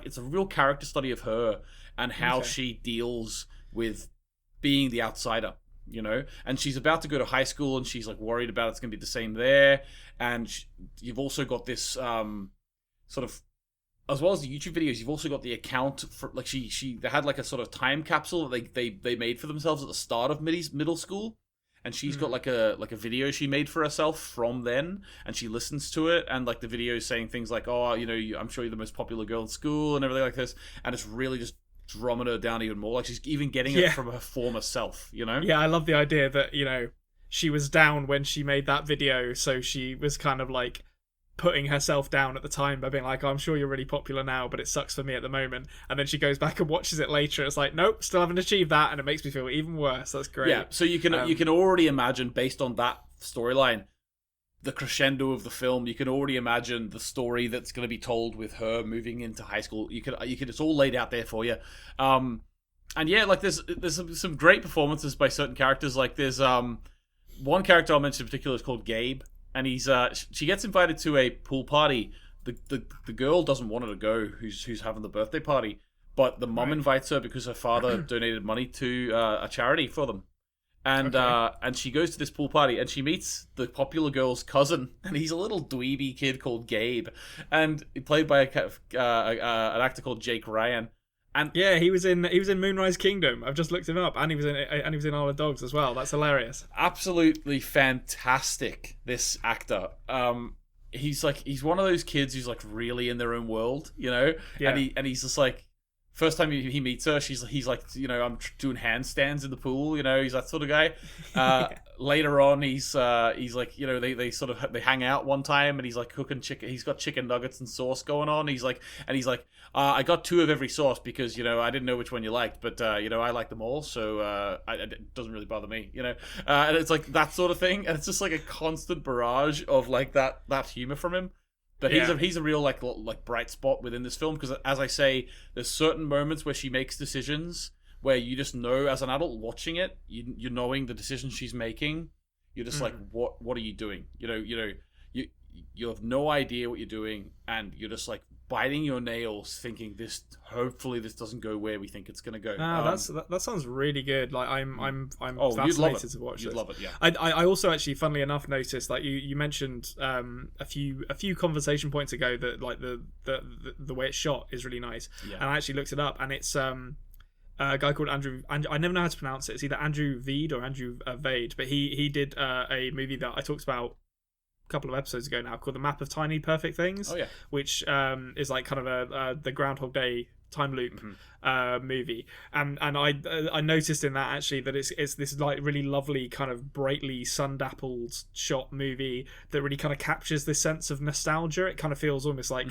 it's a real character study of her and how she deals with being the outsider, And she's about to go to high school, and she's like worried about it's going to be the same there. And you've also got this sort of, as well as the YouTube videos, you've also got the account for like they had like a sort of time capsule that they made for themselves at the start of middle school, and she's got like a video she made for herself from then, and she listens to it, and like the video is saying things like, I'm sure you're the most popular girl in school and everything like this, and it's really just drumming her down even more. Like she's even getting it from her former self, Yeah, I love the idea that she was down when she made that video, so she was kind of like putting herself down at the time by being like, oh, I'm sure you're really popular now, but it sucks for me at the moment. And then she goes back and watches it later. It's like, nope, still haven't achieved that, and it makes me feel even worse. That's great. Yeah, so you can already imagine, based on that storyline, the crescendo of the film. You can already imagine the story that's going to be told with her moving into high school. You can it's all laid out there for you. And yeah, like there's some great performances by certain characters. Like there's one character I'll mention in particular is called Gabe. And he's she gets invited to a pool party. The girl doesn't want her to go, who's having the birthday party, but the mum invites her because her father donated money to a charity for them. And she goes to this pool party and she meets the popular girl's cousin, and he's a little dweeby kid called Gabe, and played by an actor called Jake Ryan. And yeah, he was in Moonrise Kingdom. I've just looked him up, and he was in Isle of Dogs as well. That's hilarious. Absolutely fantastic, this actor. He's one of those kids who's like really in their own world, you know. Yeah. And he's just like, first time he meets her, he's like, you know, I'm doing handstands in the pool, you know. He's that sort of guy. Later on, he's like, you know, they hang out one time, and he's like cooking chicken. He's got chicken nuggets and sauce going on. He's like, I got 2 of every sauce because, you know, I didn't know which one you liked, but you know, I like them all, so it doesn't really bother me, you know. And it's like that sort of thing, and it's just like a constant barrage of like that humor from him. But he's a real like bright spot within this film, because, as I say, there's certain moments where she makes decisions where you just know, as an adult watching it, you're knowing the decisions she's making. You're just like, what are you doing? You have no idea what you're doing, and you're just like biting your nails, thinking hopefully this doesn't go where we think it's gonna go. That sounds really good. Like I'm fascinated to watch. You'd this. love it, yeah. I also actually, funnily enough, noticed like you mentioned a few conversation points ago that like the way it's shot is really nice. Yeah. And I actually looked it up, and it's a guy called Andrew. I never know how to pronounce it. It's either Andrew Vade or Andrew Vade, but he did a movie that I talked about a couple of episodes ago now, called The Map of Tiny Perfect Things. Oh yeah, which is like kind of the Groundhog Day time loop movie, and I noticed in that actually that it's this like really lovely kind of brightly sun-dappled shot movie that really kind of captures this sense of nostalgia. It kind of feels almost like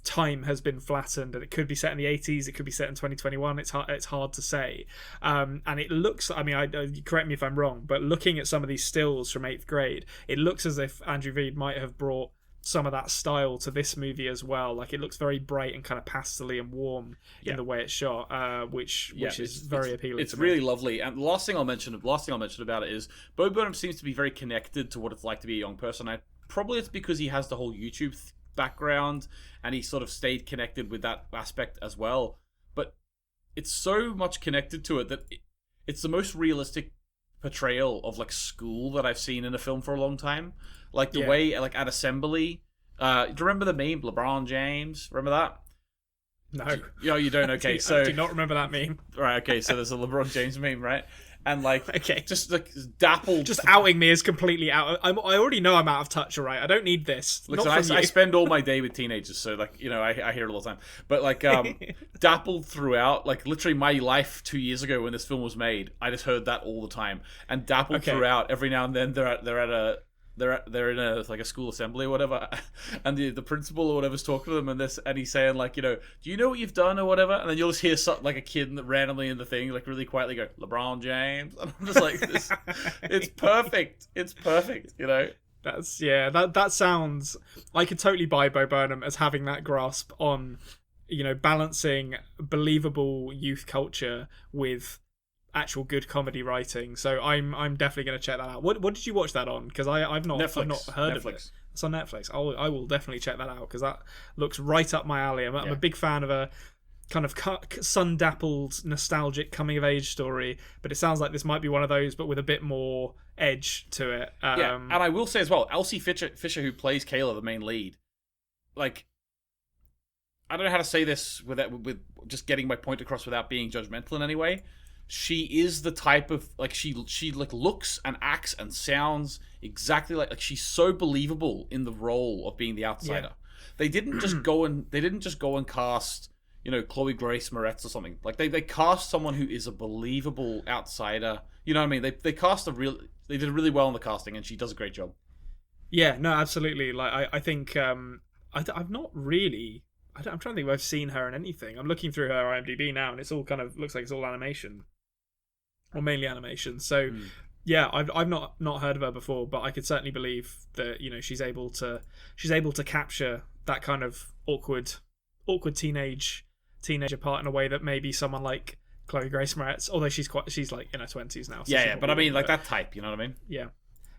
time has been flattened, and it could be set in the 80s, it could be set in 2021. It's hard to say, and it looks, I mean, correct me if I'm wrong, but looking at some of these stills from 8th grade, it looks as if Andrew Vade might have brought some of that style to this movie as well. Like, it looks very bright and kind of pastel-y and warm in the way it's shot, which is very appealing. It's really lovely. And the last thing I'll mention about it is Bo Burnham seems to be very connected to what it's like to be a young person. Probably it's because he has the whole YouTube background, and he sort of stayed connected with that aspect as well. But it's so much connected to it that it's the most realistic portrayal of like school that I've seen in a film for a long time. Like the way, like at assembly, do you remember the meme LeBron James? Remember that? No. You don't. Okay, I do not remember that meme. Right. Okay, so there's a LeBron James meme, right? And like, okay, just like dappled, just outing me is completely out. I already know I'm out of touch. All right, I don't need this. Listen, I spend all my day with teenagers, so like, you know, I hear it all the time. But like, dappled throughout, like literally my life 2 years ago when this film was made, I just heard that all the time, and dappled throughout. Every now and then they're in a like a school assembly or whatever, and the principal or whatever's talking to them, and he's saying like, you know, do you know what you've done or whatever, and then you'll just hear something like a kid randomly in the thing like really quietly go LeBron James, and I'm just like, this, it's perfect, you know. That sounds, I could totally buy Bo Burnham as having that grasp on, you know, balancing believable youth culture with actual good comedy writing. So I'm definitely going to check that out. What did you watch that on? Because I've not heard of it. It's on Netflix. I will definitely check that out, because that looks right up my alley. I'm a big fan of a kind of sun-dappled, nostalgic coming-of-age story, but it sounds like this might be one of those, but with a bit more edge to it. And I will say as well, Elsie Fisher, who plays Kayla, the main lead, like, I don't know how to say this with just getting my point across without being judgmental in any way. She is the type of, like, she like looks and acts and sounds exactly like she's so believable in the role of being the outsider. They didn't just go and cast, Chloe Grace Moretz or something. Like they cast someone who is a believable outsider. You know what I mean? They did really well in the casting, and she does a great job. Yeah, no, absolutely. Like I think I've not really. I'm trying to think if I've seen her in anything. I'm looking through her IMDb now, and it's all kind of looks like it's all animation, or mainly animation. So yeah, I've not heard of her before, but I could certainly believe that she's able to capture that kind of awkward teenager part in a way that maybe someone like Chloe Grace Moretz, although she's like in her 20s now. So yeah, but I mean like that type, you know what I mean? Yeah.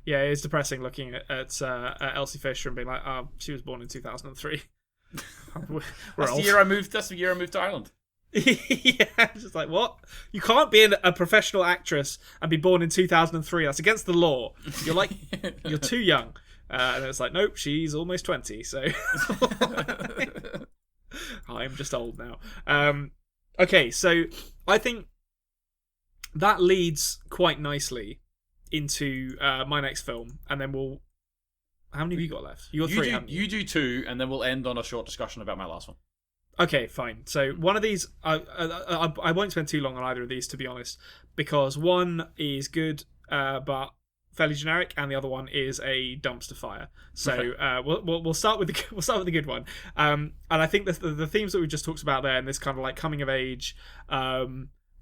Yeah, it's depressing looking at Elsie Fisher and being like, oh, she was born in 2003. That's the year I moved to Ireland. Yeah, just like, what? You can't be a professional actress and be born in 2003. That's against the law. You're too young. And it's like, nope, she's almost 20, so I'm just old now. Okay, so I think that leads quite nicely into my next film, and then we'll. How many have you got left? You got three. You do two, and then we'll end on a short discussion about my last one. Okay, fine. So one of these, I won't spend too long on either of these, to be honest, because one is good, but fairly generic, and the other one is a dumpster fire. So we'll start with the good one. And I think the themes that we just talked about there, and this kind of like coming of age,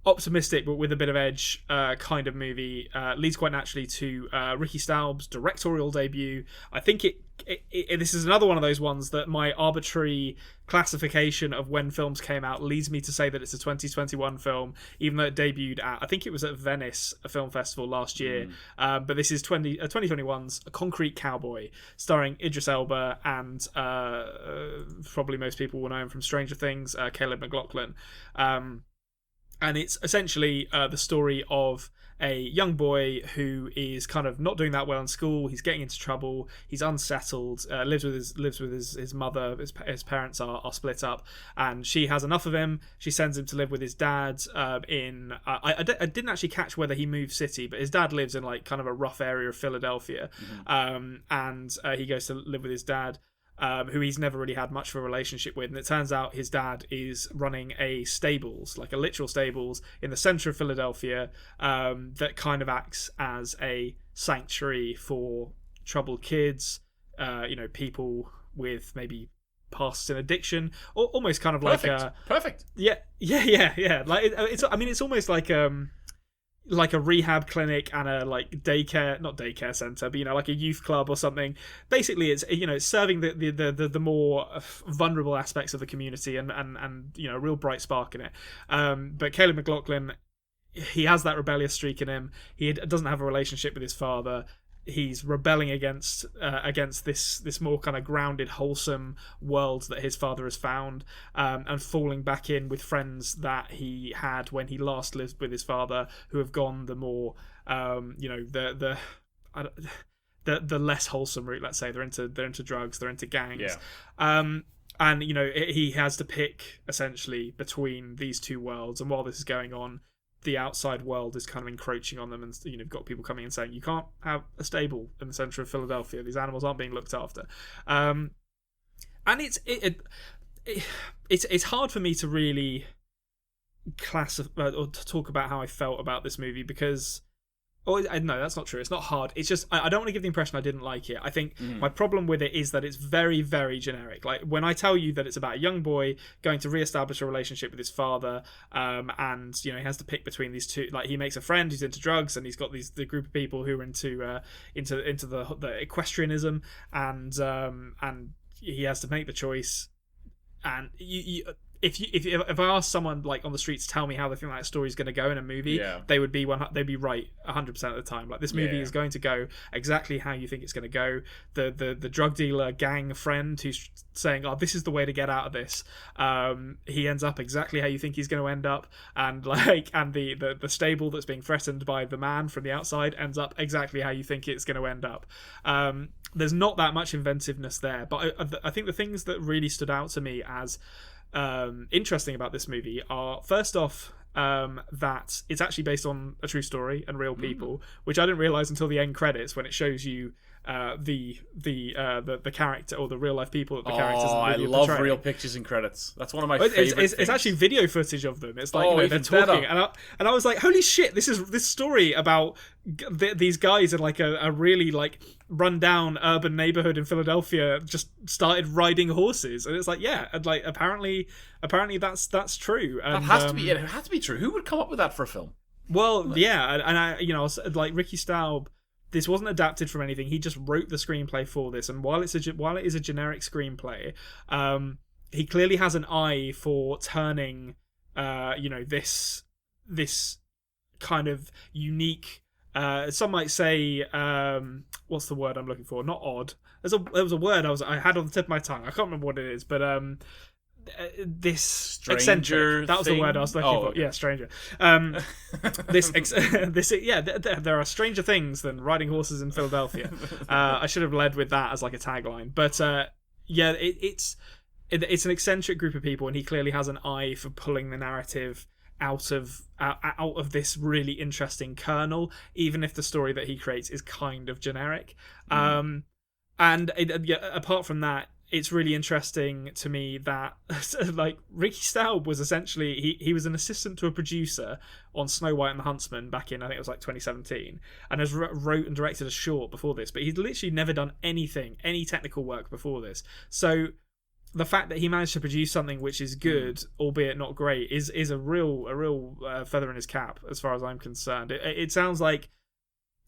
optimistic but with a bit of edge kind of movie, leads quite naturally to Ricky Staub's directorial debut. I think this is another one of those ones that my arbitrary classification of when films came out leads me to say that it's a 2021 film, even though it debuted at, I think it was at Venice Film Festival last year. But this is 2021's A Concrete Cowboy, starring Idris Elba and probably most people will know him from Stranger Things, Caleb McLaughlin. And it's essentially the story of a young boy who is kind of not doing that well in school. He's getting into trouble. He's unsettled. Lives with his mother. His parents are split up, and she has enough of him. She sends him to live with his dad in. I didn't actually catch whether he moved city, but his dad lives in like kind of a rough area of Philadelphia, and he goes to live with his dad. Who he's never really had much of a relationship with, and it turns out his dad is running a stables, like a literal stables in the centre of Philadelphia, that kind of acts as a sanctuary for troubled kids, people with maybe pasts in addiction, or almost kind of perfect. Yeah. Like it's almost like a rehab clinic and a like not daycare center, but like a youth club or something. Basically, it's it's serving the more vulnerable aspects of the community and a real bright spark in it. But Caleb McLaughlin, he has that rebellious streak in him. He doesn't have a relationship with his father. He's rebelling against this more kind of grounded, wholesome world that his father has found, and falling back in with friends that he had when he last lived with his father, who have gone the more the less wholesome route. Let's say they're into drugs, they're into gangs. And he has to pick essentially between these two worlds, and while this is going on, the outside world is kind of encroaching on them, and you've got people coming and saying you can't have a stable in the centre of Philadelphia. These animals aren't being looked after, and it's hard for me to really classify or to talk about how I felt about this movie because. Oh, no, that's not true. It's not hard. It's just I don't want to give the impression I didn't like it. I think my problem with it is that it's very, very generic. Like when I tell you that it's about a young boy going to re-establish a relationship with his father, and he has to pick between these two. Like he makes a friend who's into drugs, and he's got the group of people who are into the equestrianism, and he has to make the choice. And if I ask someone like on the street to tell me how they think that story is going to go in a movie, they'd be right 100% of the time. Like this movie is going to go exactly how you think it's going to go. The drug dealer gang friend who's saying, "Oh, this is the way to get out of this," he ends up exactly how you think he's going to end up, and the stable that's being threatened by the man from the outside ends up exactly how you think it's going to end up. There's not that much inventiveness there, but I think the things that really stood out to me as interesting about this movie are, first off, that it's actually based on a true story and real people, which I didn't realize until the end credits when it shows you the character or the real life people that the characters. Oh, I love real pictures and credits. That's one of my favorite. It's actually video footage of them. It's like they're talking, and I was like, holy shit! This is this story about these guys in like a really like run down urban neighborhood in Philadelphia just started riding horses, and it's like and like apparently that's true. And, that has to be it. It has to be true. Who would come up with that for a film? Well, yeah, and I like Ricky Staub. This wasn't adapted from anything. He just wrote the screenplay for this, and while it is a generic screenplay, he clearly has an eye for turning, this kind of unique. Some might say, what's the word I'm looking for? Not odd. There was a word I had on the tip of my tongue. I can't remember what it is, but this stranger eccentric. That was the word I was looking for. Okay. Yeah, stranger. There are stranger things than riding horses in Philadelphia. I should have led with that as like a tagline, but it's an eccentric group of people, and he clearly has an eye for pulling the narrative out of this really interesting kernel, even if the story that he creates is kind of generic. And apart from that, it's really interesting to me that like Ricky Staub was essentially he was an assistant to a producer on Snow White and the Huntsman back in, I think it was like 2017, and has wrote and directed a short before this, but he'd literally never done any technical work before this. So the fact that he managed to produce something which is good, albeit not great, is a real feather in his cap as far as I'm concerned. It sounds like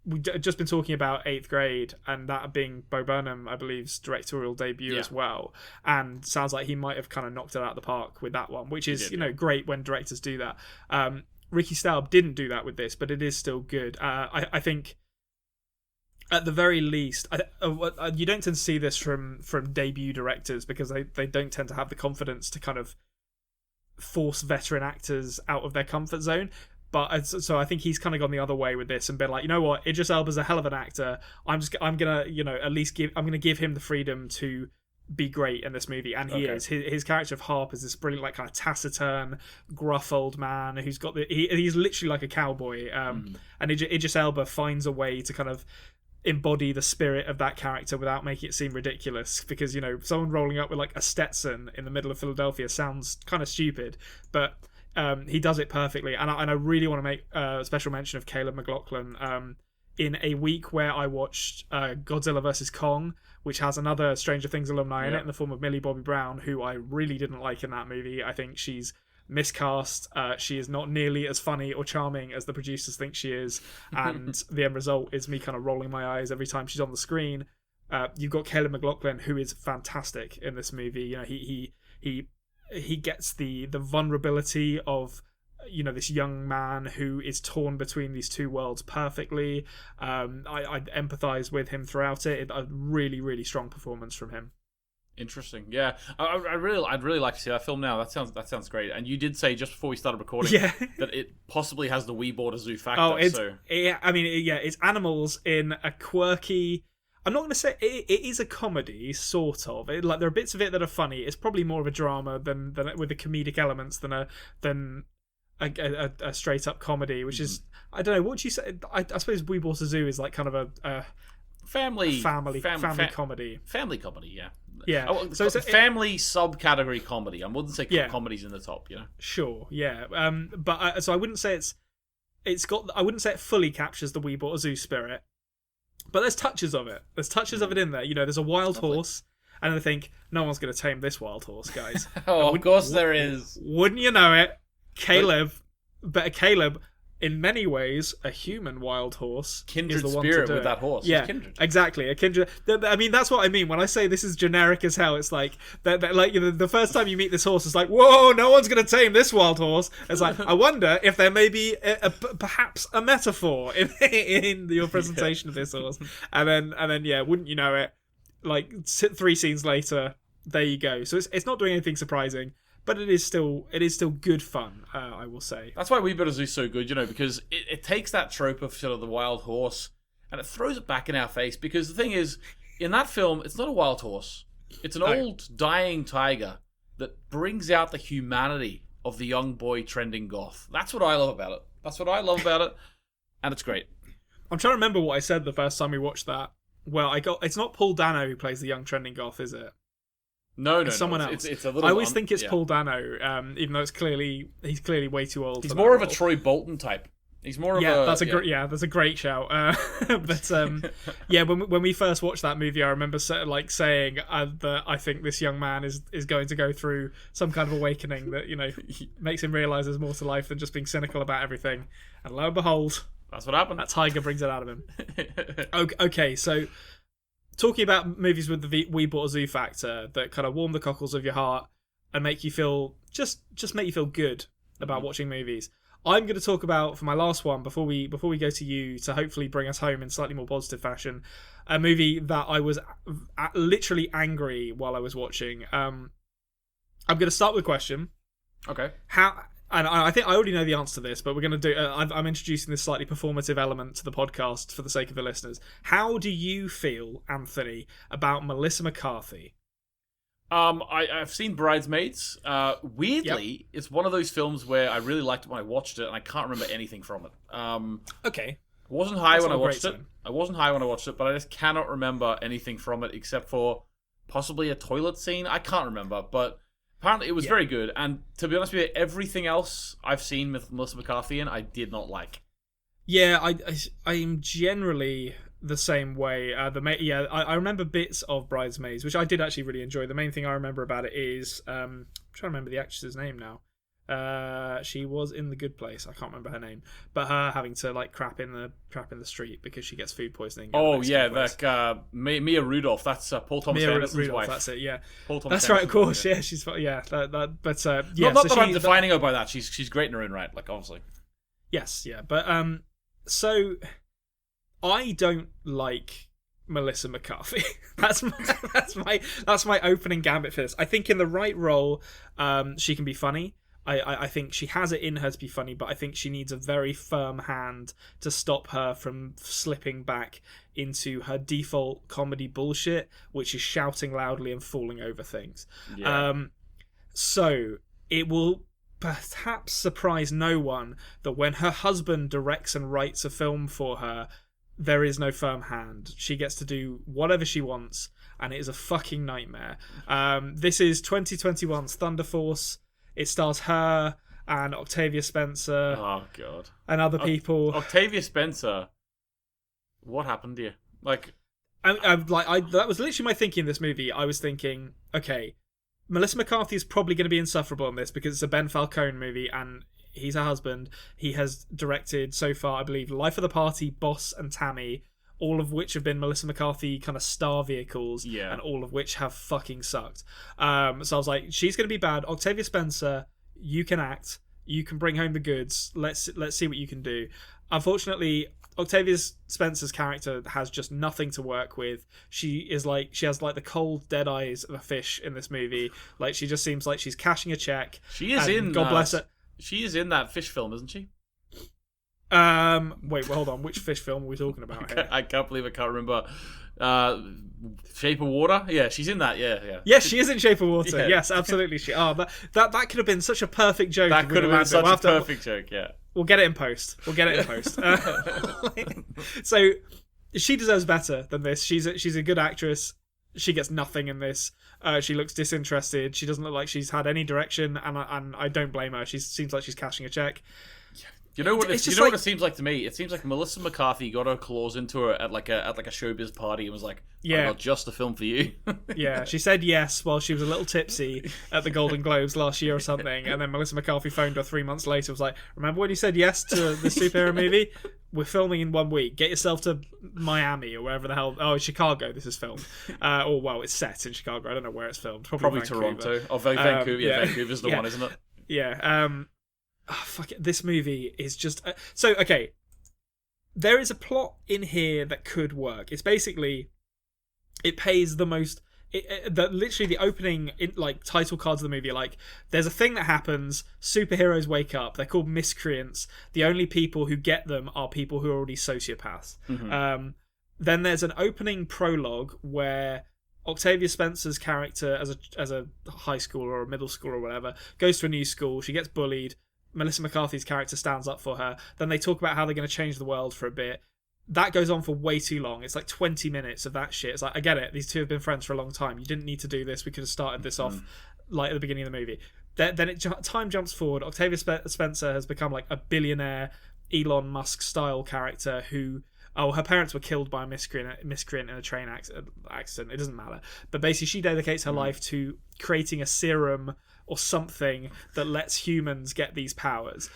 we've just been talking about 8th Grade, and that being Bo Burnham, I believe's directorial debut as well, and sounds like he might have kind of knocked it out of the park with that one, which is great when directors do that. Ricky Staub didn't do that with this, but it is still good. I think at the very least, you don't tend to see this from debut directors, because they don't tend to have the confidence to kind of force veteran actors out of their comfort zone. But so I think he's kind of gone the other way with this and been like, you know what, Idris Elba's a hell of an actor. I'm gonna give him the freedom to be great in this movie, and he is. His character of Harp is this brilliant, like, kind of taciturn, gruff old man who's got he's literally like a cowboy. And Idris Elba finds a way to kind of embody the spirit of that character without making it seem ridiculous, because someone rolling up with like a Stetson in the middle of Philadelphia sounds kind of stupid, but he does it perfectly. And I really want to make a special mention of Caleb McLaughlin. In a week where I watched Godzilla vs. Kong, which has another Stranger Things alumni in it in the form of Millie Bobby Brown, who I really didn't like in that movie. I think she's miscast. She is not nearly as funny or charming as the producers think she is, and the end result is me kind of rolling my eyes every time she's on the screen. You've got Caleb McLaughlin, who is fantastic in this movie. He gets the vulnerability of this young man who is torn between these two worlds perfectly. I empathize with him throughout it. A really, really strong performance from him. Interesting. Yeah, I'd really like to see that film now. That sounds great. And you did say just before we started recording that it possibly has the Wee Border Zoo factor. It's animals in a quirky. I'm not going to say it is a comedy, sort of. There are bits of it that are funny. It's probably more of a drama than with the comedic elements than a straight up comedy, which is, I don't know, what would you say? I suppose Wee Border Zoo is like kind of a family comedy. Family comedy, yeah. Yeah. So it's a family subcategory comedy. I wouldn't say comedy's in the top, Sure, yeah. So I wouldn't say I wouldn't say it fully captures the Wee Border Zoo spirit, but there's touches of it. There's touches of it in there. There's a wild horse, and I think no one's going to tame this wild horse, guys. Of course there is. Wouldn't you know it? Caleb, in many ways, a human wild horse. Kindred is the one spirit to do with it. that horse. Yeah, kindred. Exactly. A kindred. I mean, that's what I mean when I say this is generic as hell. It's like the first time you meet this horse, it's like, whoa, no one's going to tame this wild horse. It's like, I wonder if there may be perhaps a metaphor in your presentation of this horse. And then, yeah, wouldn't you know it? Like 3 scenes later, there you go. So it's not doing anything surprising. But it is still good fun, I will say. That's why Wee Border Zoo is so good, because it takes that trope of sort of the wild horse and it throws it back in our face. Because the thing is, in that film, it's not a wild horse. It's an old dying tiger that brings out the humanity of the young boy trending goth. That's what I love about it. And it's great. I'm trying to remember what I said the first time we watched that. Well, it's not Paul Dano who plays the young trending goth, is it? No, it's someone else. It's a little. I always think it's Paul Dano, even though he's clearly way too old. He's more of a Troy Bolton type. He's more of a that's a great shout. But when we first watched that movie, I remember saying that I think this young man is going to go through some kind of awakening that makes him realize there's more to life than just being cynical about everything. And lo and behold, that's what happened. That tiger brings it out of him. Okay, so talking about movies with the We Bought a Zoo factor that kind of warm the cockles of your heart and make you feel just make you feel good about watching movies. I'm going to talk about, for my last one, before we go to you, to hopefully bring us home in slightly more positive fashion, a movie that I was literally angry while I was watching. I'm going to start with a question. Okay. And I think I already know the answer to this, but we're going to do. I'm introducing this slightly performative element to the podcast for the sake of the listeners. How do you feel, Anthony, about Melissa McCarthy? I've seen Bridesmaids. Weirdly, it's one of those films where I really liked it when I watched it, and I can't remember anything from it. Okay. I wasn't high when I watched it, but I just cannot remember anything from it except for possibly a toilet scene. I can't remember, but apparently it was very good. And to be honest with you, everything else I've seen with Melissa McCarthy in, I did not like. Yeah, I'm generally the same way. I remember bits of Bridesmaids, which I did actually really enjoy. The main thing I remember about it is I'm trying to remember the actress's name now. She was in The Good Place. I can't remember her name, but her having to like crap in the street because she gets food poisoning. Oh yeah, that Mia Rudolph. That's Paul Thomas Anderson's wife. That's it. Yeah, Paul Thomas. That's right. Of course. Yeah, she's yeah. But not so that I'm defining her by that. She's great in her own right. Like obviously. Yes. Yeah. But so I don't like Melissa McCarthy. that's my opening gambit for this. I think in the right role, she can be funny. I think she has it in her to be funny, but I think she needs a very firm hand to stop her from slipping back into her default comedy bullshit, which is shouting loudly and falling over things. Yeah. So it will perhaps surprise no one that when her husband directs and writes a film for her, there is no firm hand. She gets to do whatever she wants, and it is a fucking nightmare. This is 2021's Thunder Force. It stars her and Octavia Spencer. Oh god. And other people. Octavia Spencer. What happened to you? Like, that was literally my thinking in this movie. I was thinking, okay, Melissa McCarthy is probably going to be insufferable in this because it's a Ben Falcone movie and he's her husband. He has directed so far, I believe, Life of the Party, Boss, and Tammy, all of which have been Melissa McCarthy kind of star vehicles, and all of which have fucking sucked. So I was like, she's going to be bad. Octavia Spencer, you can act. You can bring home the goods. Let's see what you can do. Unfortunately, Octavia Spencer's character has just nothing to work with. She has like the cold, dead eyes of a fish in this movie. Like, she just seems like she's cashing a check. She is in. God bless her. She is in that fish film, isn't she? Wait, well, hold on. Which fish film are we talking about here? I can't believe I can't remember. Shape of Water? Yeah, she's in that. Yeah. Yes, she is in Shape of Water. Yeah. Yes, absolutely. That could have been such a perfect joke. That could have been such a perfect joke. Yeah. We'll get it in post. So she deserves better than this. She's a good actress. She gets nothing in this. She looks disinterested. She doesn't look like she's had any direction, and I don't blame her. She seems like she's cashing a check. You know what? What it seems like to me? It seems like Melissa McCarthy got her claws into her at like a showbiz party and was like, "I got just a film for you." Yeah, she said yes while she was a little tipsy at the Golden Globes last year or something, and then Melissa McCarthy phoned her 3 months later. Was like, "Remember when you said yes to the superhero movie? We're filming in 1 week. Get yourself to Miami or wherever the hell. Oh, Chicago. This is filmed. It's set in Chicago. I don't know where it's filmed. Probably Toronto. Oh, Vancouver. Yeah, Vancouver's the one, isn't it? Yeah. Fuck it. This movie is just so okay. There is a plot in here that could work. It's basically it pays the most. Literally the opening title cards of the movie are like, there's a thing that happens. Superheroes wake up. They're called miscreants. The only people who get them are people who are already sociopaths. Mm-hmm. Then there's an opening prologue where Octavia Spencer's character, as a high schooler or a middle schooler or whatever, goes to a new school. She gets bullied. Melissa McCarthy's character stands up for her. Then they talk about how they're going to change the world for a bit. that goes on for way too long. It's like 20 minutes of that shit. It's like, I get it. These two have been friends for a long time. You didn't need to do this. We could have started this off like at the beginning of the movie. Then time jumps forward. Octavia Spencer has become like a billionaire Elon Musk style character who, her parents were killed by a miscreant in a train accident. It doesn't matter. But basically, she dedicates her life to creating a serum or something that lets humans get these powers.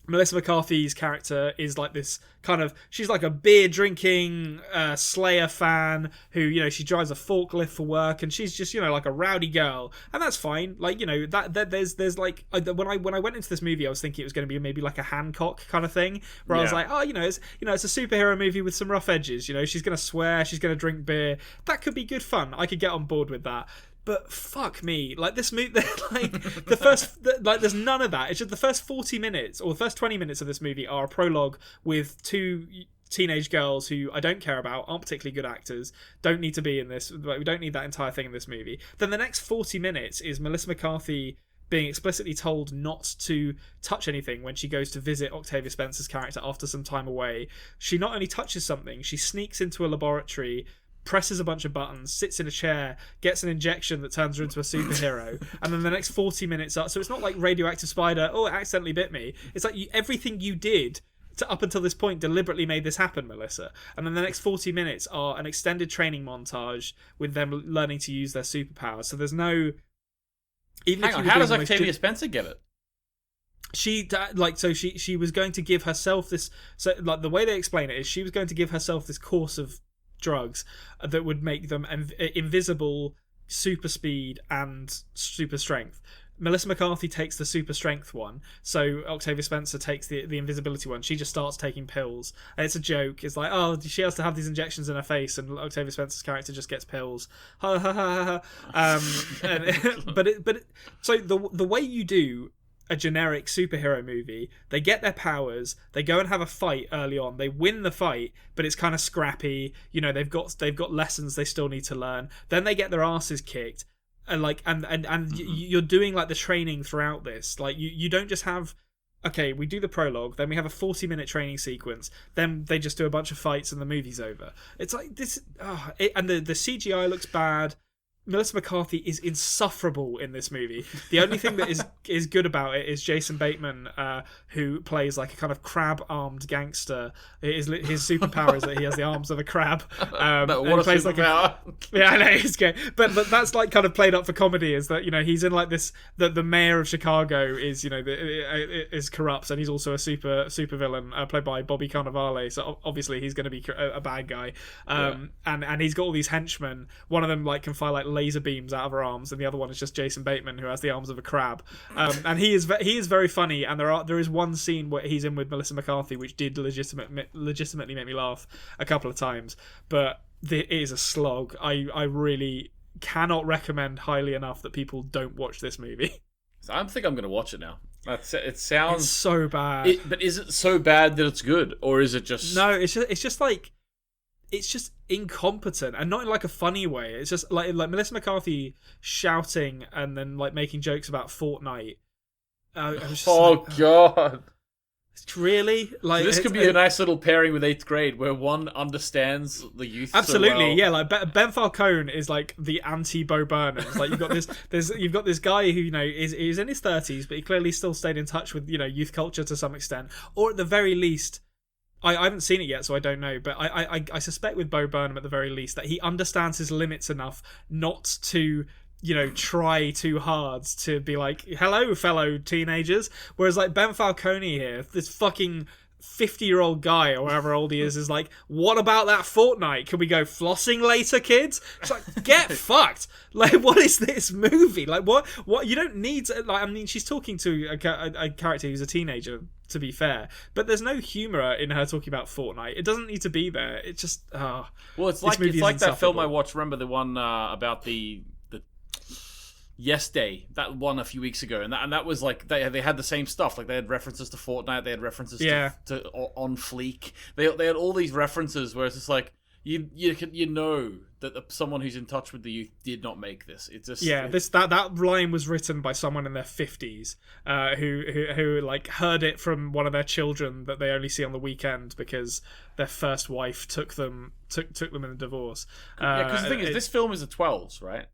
Melissa McCarthy's character is like this kind of, she's like a beer drinking Slayer fan who, she drives a forklift for work, and she's just, like a rowdy girl, and that's fine. Like, that there's like, when I went into this movie, I was thinking it was going to be maybe like a Hancock kind of thing, where I was like, it's a superhero movie with some rough edges. She's going to swear, she's going to drink beer. That could be good fun. I could get on board with that. But fuck me, like this movie, like the first, like there's none of that. It's just the first 40 minutes or the first 20 minutes of this movie are a prologue with two teenage girls who I don't care about, aren't particularly good actors, don't need to be in this. We don't need that entire thing in this movie. Then the next 40 minutes is Melissa McCarthy being explicitly told not to touch anything when she goes to visit Octavia Spencer's character after some time away. She not only touches something, she sneaks into a laboratory, presses a bunch of buttons, sits in a chair, gets an injection that turns her into a superhero, and then the next 40 minutes are... So it's not like Radioactive Spider, it accidentally bit me. It's like everything you did up until this point deliberately made this happen, Melissa. And then the next 40 minutes are an extended training montage with them learning to use their superpowers. So there's no... Hang on, how does Octavia Spencer get it? She was going to give herself this... So like the way they explain it is she was going to give herself this course of drugs that would make them invisible, super speed, and super strength. Melissa McCarthy takes the super strength one, so Octavia Spencer takes the invisibility one. She just starts taking pills, and it's a joke. It's like, she has to have these injections in her face, and Octavia Spencer's character just gets pills. Ha ha ha ha. So the way you do a generic superhero movie, they get their powers, they go and have a fight early on, they win the fight, but it's kind of scrappy. They've got lessons they still need to learn. Then they get their asses kicked, and you're doing like the training throughout this. Like you don't just have, okay, we do the prologue, then we have a 40-minute training sequence, then they just do a bunch of fights and the movie's over. It's like this, and the CGI looks bad. Melissa McCarthy is insufferable in this movie. The only thing that is good about it is Jason Bateman, who plays like a kind of crab-armed gangster. His superpower is that he has the arms of a crab. What a plays superpower! Yeah, I know, it's good. But that's like kind of played up for comedy. Is that he's in like this, that the mayor of Chicago is is corrupt, and he's also a super villain played by Bobby Cannavale. So obviously he's going to be a bad guy. And he's got all these henchmen. One of them like can fire like laser beams out of her arms, and the other one is just Jason Bateman, who has the arms of a crab. And he is very funny, and there is one scene where he's in with Melissa McCarthy which did legitimately make me laugh a couple of times, but it is a slog. I really cannot recommend highly enough that people don't watch this movie. So I think I'm going to watch it now. It sounds it's so bad. But is it so bad that it's good, or is it just... No, it's just like, it's just incompetent, and not in like a funny way. It's just like Melissa McCarthy shouting and then like making jokes about Fortnite. God! Really? Like, so this could be a nice little pairing with 8th grade, where one understands the youth. Absolutely, so well. Yeah. Like Ben Falcone is like the anti-Bo Burnham. Like you've got this guy who is in his 30s, but he clearly still stayed in touch with youth culture to some extent, or at the very least. I haven't seen it yet, so I don't know, but I suspect with Bo Burnham at the very least that he understands his limits enough not to try too hard to be like, hello fellow teenagers, whereas like Ben Falcone here, this fucking 50-year-old guy or however old he is like, what about that Fortnite? Can we go flossing later, kids? It's like, get fucked. Like, what is this movie? Like, what you don't need to, like, I mean, she's talking to a character who's a teenager, to be fair, but there's no humor in her talking about Fortnite. It doesn't need to be there. It just well, it's like that film I watched. Remember the one about the Yes Day, that one a few weeks ago, and that was like they had the same stuff. Like they had references to Fortnite, they had references to On Fleek. They had all these references where it's just like, you know that someone who's in touch with the youth did not make this. It's just that line was written by someone in their 50s who like heard it from one of their children that they only see on the weekend because their first wife took them in a divorce. Because the thing is, this film is a 12s, right?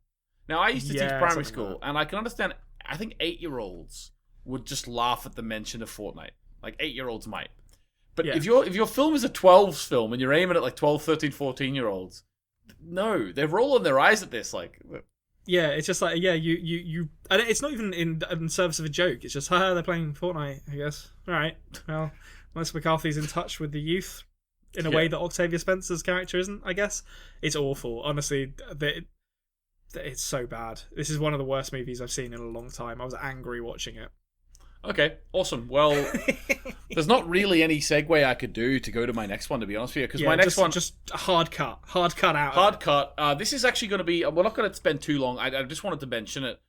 Now I used to teach primary school, and I can understand. I think 8-year-olds would just laugh at the mention of Fortnite. Like 8-year-olds might. But if your film is a 12s film and you're aiming at like 12, 13, 14-year-olds, no, they're rolling their eyes at this. Like, yeah, it's just like you and it's not even in service of a joke. It's just they're playing Fortnite, I guess. All right, well, Melissa McCarthy's in touch with the youth in a way that Octavia Spencer's character isn't. I guess it's awful. Honestly, it's so bad. This is one of the worst movies I've seen in a long time. I was angry watching it. Okay, awesome. Well, there's not really any segue I could do to go to my next one, to be honest with you, because my next one just a hard cut out. Hard cut. This is actually going to be. We're not going to spend too long. I just wanted to mention it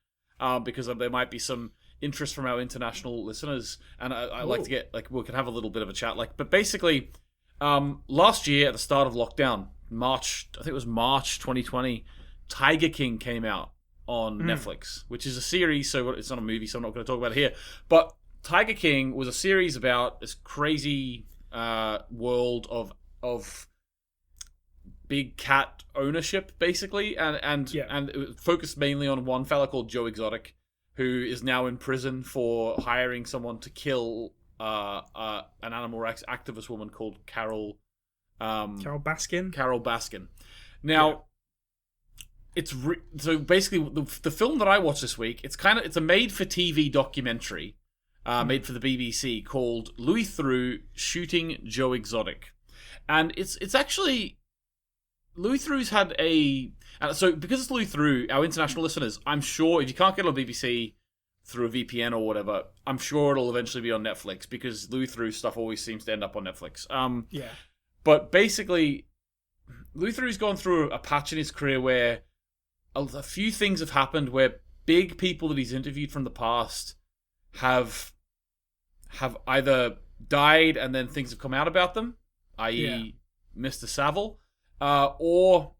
because there might be some interest from our international listeners, and I like to get we can have a little bit of a chat. But basically, last year at the start of lockdown, March, I think it was March 2020, Tiger King came out on Netflix, which is a series, so it's not a movie, so I'm not going to talk about it here. But Tiger King was a series about this crazy world of big cat ownership, basically, and it focused mainly on one fella called Joe Exotic, who is now in prison for hiring someone to kill an animal rights activist woman called Carol Baskin. Carol Baskin. Now. So basically the film that I watched this week. It's a made-for-TV documentary, made for the BBC called Louis Theroux Shooting Joe Exotic, and it's actually Louis Theroux's had so because it's Louis Theroux, our international listeners, I'm sure if you can't get it on BBC through a VPN or whatever, I'm sure it'll eventually be on Netflix because Louis Theroux stuff always seems to end up on Netflix. But basically, Louis Theroux's gone through a patch in his career where a few things have happened where big people that he's interviewed from the past have either died and then things have come out about them, i.e. Mr. Savile, or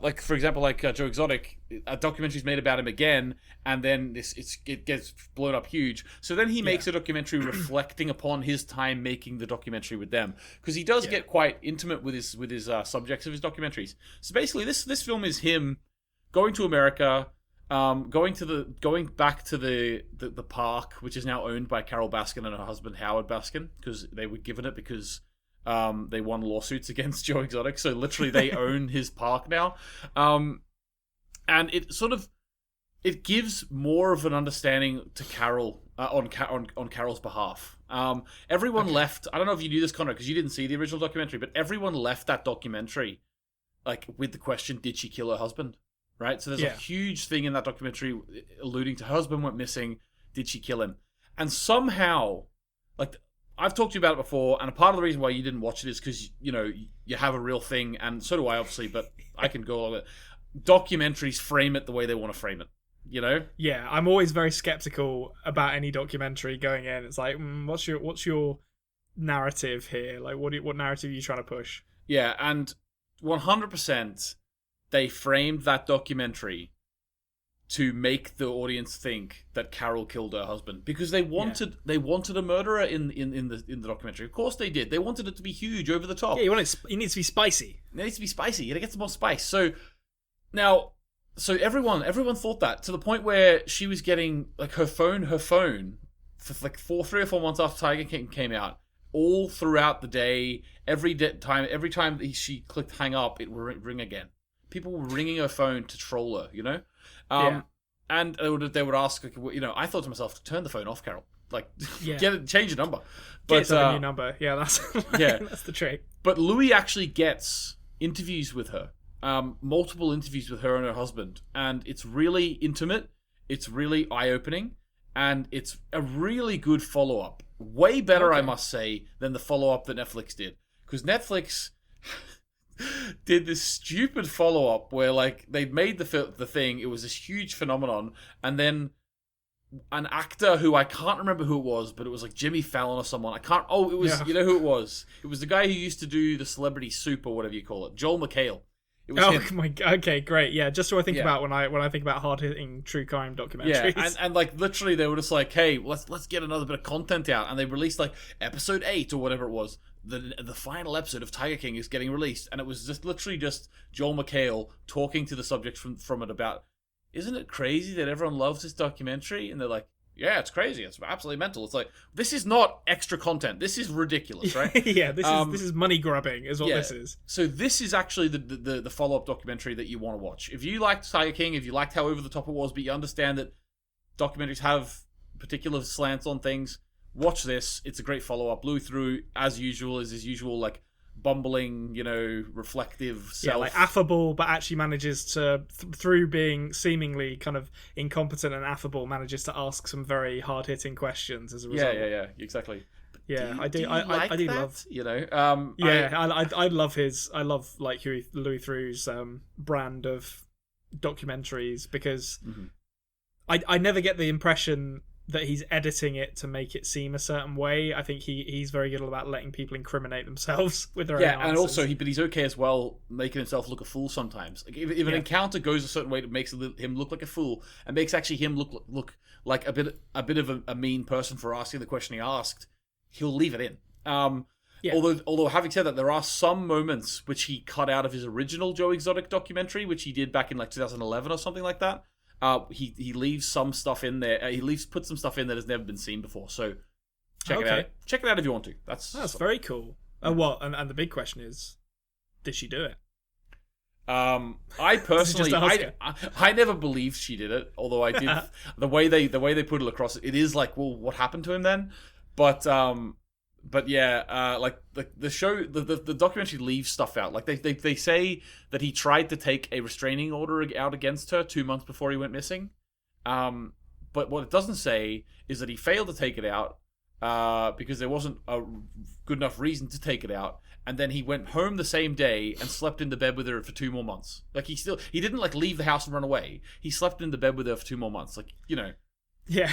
like for example, like Joe Exotic, a documentary's made about him again, and then it gets blown up huge. So then he makes a documentary reflecting upon his time making the documentary with them, because he does get quite intimate with his subjects of his documentaries. So basically, this film is him going to America, going back to the park, which is now owned by Carol Baskin and her husband Howard Baskin, because they were given it because they won lawsuits against Joe Exotic, so literally they own his park now. And it gives more of an understanding to Carol on Carol's behalf. Everyone left. I don't know if you knew this, Konrad, because you didn't see the original documentary, but everyone left that documentary with the question, did she kill her husband? Right? So there's a huge thing in that documentary alluding to her husband went missing. Did she kill him? And somehow, I've talked to you about it before, and a part of the reason why you didn't watch it is because, you have a real thing, and so do I, obviously, but I can go along with it. Documentaries frame it the way they want to frame it, Yeah, I'm always very skeptical about any documentary going in. It's like, what's your narrative here? Like, what narrative are you trying to push? Yeah, and 100%, they framed that documentary to make the audience think that Carol killed her husband, because they wanted a murderer in the documentary. Of course they did. They wanted it to be huge, over the top. Yeah, it needs to be spicy. It needs to be spicy. You gotta get some more spice. So everyone thought that, to the point where she was getting her phone for 3 or 4 months after Tiger King came out, all throughout the day, every time she clicked hang up, it would ring again. People were ringing her phone to troll her, and they would ask, I thought to myself, turn the phone off, Carol. Change the number. But get a new number. Yeah, that's that's the trick. But Louis actually gets interviews with her, multiple interviews with her and her husband, and it's really intimate. It's really eye-opening, and it's a really good follow-up. Way better, I must say, than the follow-up that Netflix did, because Netflix did this stupid follow-up where they'd made the thing, it was this huge phenomenon, and then an actor who I can't remember who it was, but it was like Jimmy Fallon or someone. It was, you know who it was? It was the guy who used to do the Celebrity Soup or whatever you call it. Joel McHale. It was him. My God. Okay, great. Yeah, just so I think about when I think about hard-hitting true crime documentaries. Yeah, and like literally they were just like, hey, let's get another bit of content out, and they released like episode 8 or whatever it was. The final episode of Tiger King is getting released, and it was just literally just Joel McHale talking to the subject from it about, isn't it crazy that everyone loves this documentary? And they're like, yeah, it's crazy. It's absolutely mental. It's like, this is not extra content. This is ridiculous, right? Yeah, this is money grubbing is what this is. So this is actually the follow-up documentary that you want to watch. If you liked Tiger King, if you liked how over the top it was, but you understand that documentaries have particular slants on things, watch this. It's a great follow-up. Louis Theroux, as usual, is his usual, like, bumbling, reflective self. Yeah, like affable, but actually manages to, through being seemingly kind of incompetent and affable, manages to ask some very hard-hitting questions as a result. Yeah, exactly. Yeah, I do love. I love like Louis Theroux's brand of documentaries, because I never get the impression that he's editing it to make it seem a certain way. I think he's very good about letting people incriminate themselves with their own answers. And also but he's okay as well making himself look a fool sometimes. Like if an encounter goes a certain way that makes him look like a fool and makes actually him look like a bit of a mean person for asking the question he asked, he'll leave it in. Although having said that, there are some moments which he cut out of his original Joe Exotic documentary, which he did back in like 2011 or something like that. He leaves some stuff in there. Puts some stuff in that has never been seen before. So check it out. Check it out if you want to. That's very cool. And the big question is, did she do it? I personally, I never believed she did it. Although I did the way they put it across, it is like, well, what happened to him then? But yeah, like the show, the documentary leaves stuff out. Like they say that he tried to take a restraining order out against her 2 months before he went missing. But what it doesn't say is that he failed to take it out because there wasn't a good enough reason to take it out. And then he went home the same day and slept in the bed with her for 2 more months. Like he didn't like leave the house and run away. He slept in the bed with her for 2 more months. Like, Yeah.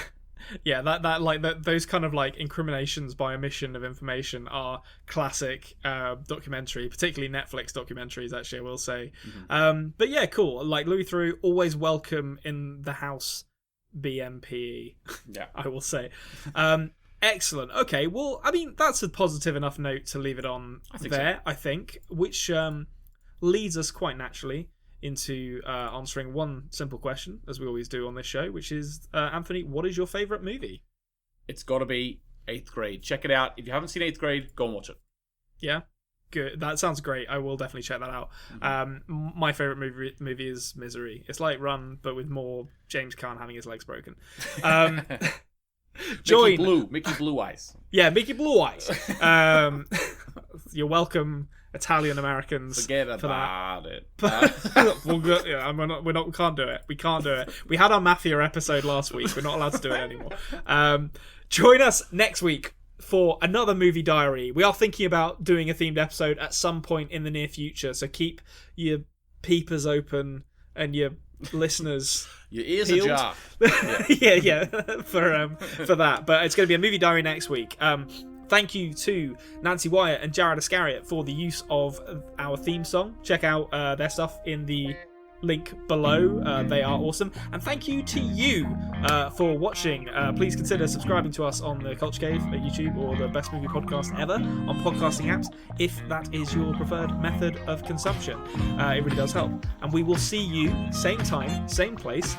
Yeah, those kind of like incriminations by omission of information are classic documentary, particularly Netflix documentaries, actually, I will say. But yeah, cool. Like Louis Theroux, always welcome in the house, BMPE. Yeah, I will say. Excellent. Okay, well, I mean, that's a positive enough note to leave it on I think, which leads us quite naturally into answering one simple question, as we always do on this show, which is, Anthony, what is your favourite movie? It's got to be 8th Grade. Check it out. If you haven't seen 8th Grade, go and watch it. Yeah? Good. That sounds great. I will definitely check that out. My favourite movie is Misery. It's like Run, but with more James Caan having his legs broken. Mickey Blue Eyes. Yeah, Mickey Blue Eyes. You're welcome, Italian Americans. Forget about it. We can't do it. We can't do it. We had our Mafia episode last week. We're not allowed to do it anymore. Join us next week for another movie diary. We are thinking about doing a themed episode at some point in the near future, so keep your peepers open and your listeners your ears peeled. ajar. Yeah, for that. But it's going to be a movie diary next week. Thank you to Nancy Wyatt and Jared Iscariot for the use of our theme song. Check out their stuff in the link below. They are awesome. And thank you to you for watching. Please consider subscribing to us on the Culture Cave at YouTube or the Best Movie Podcast ever on podcasting apps, if that is your preferred method of consumption. It really does help. And we will see you same time, same place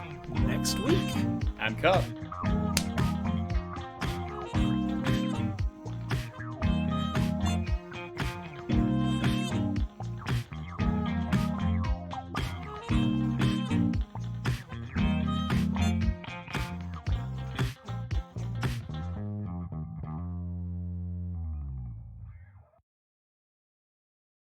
next week. And cut.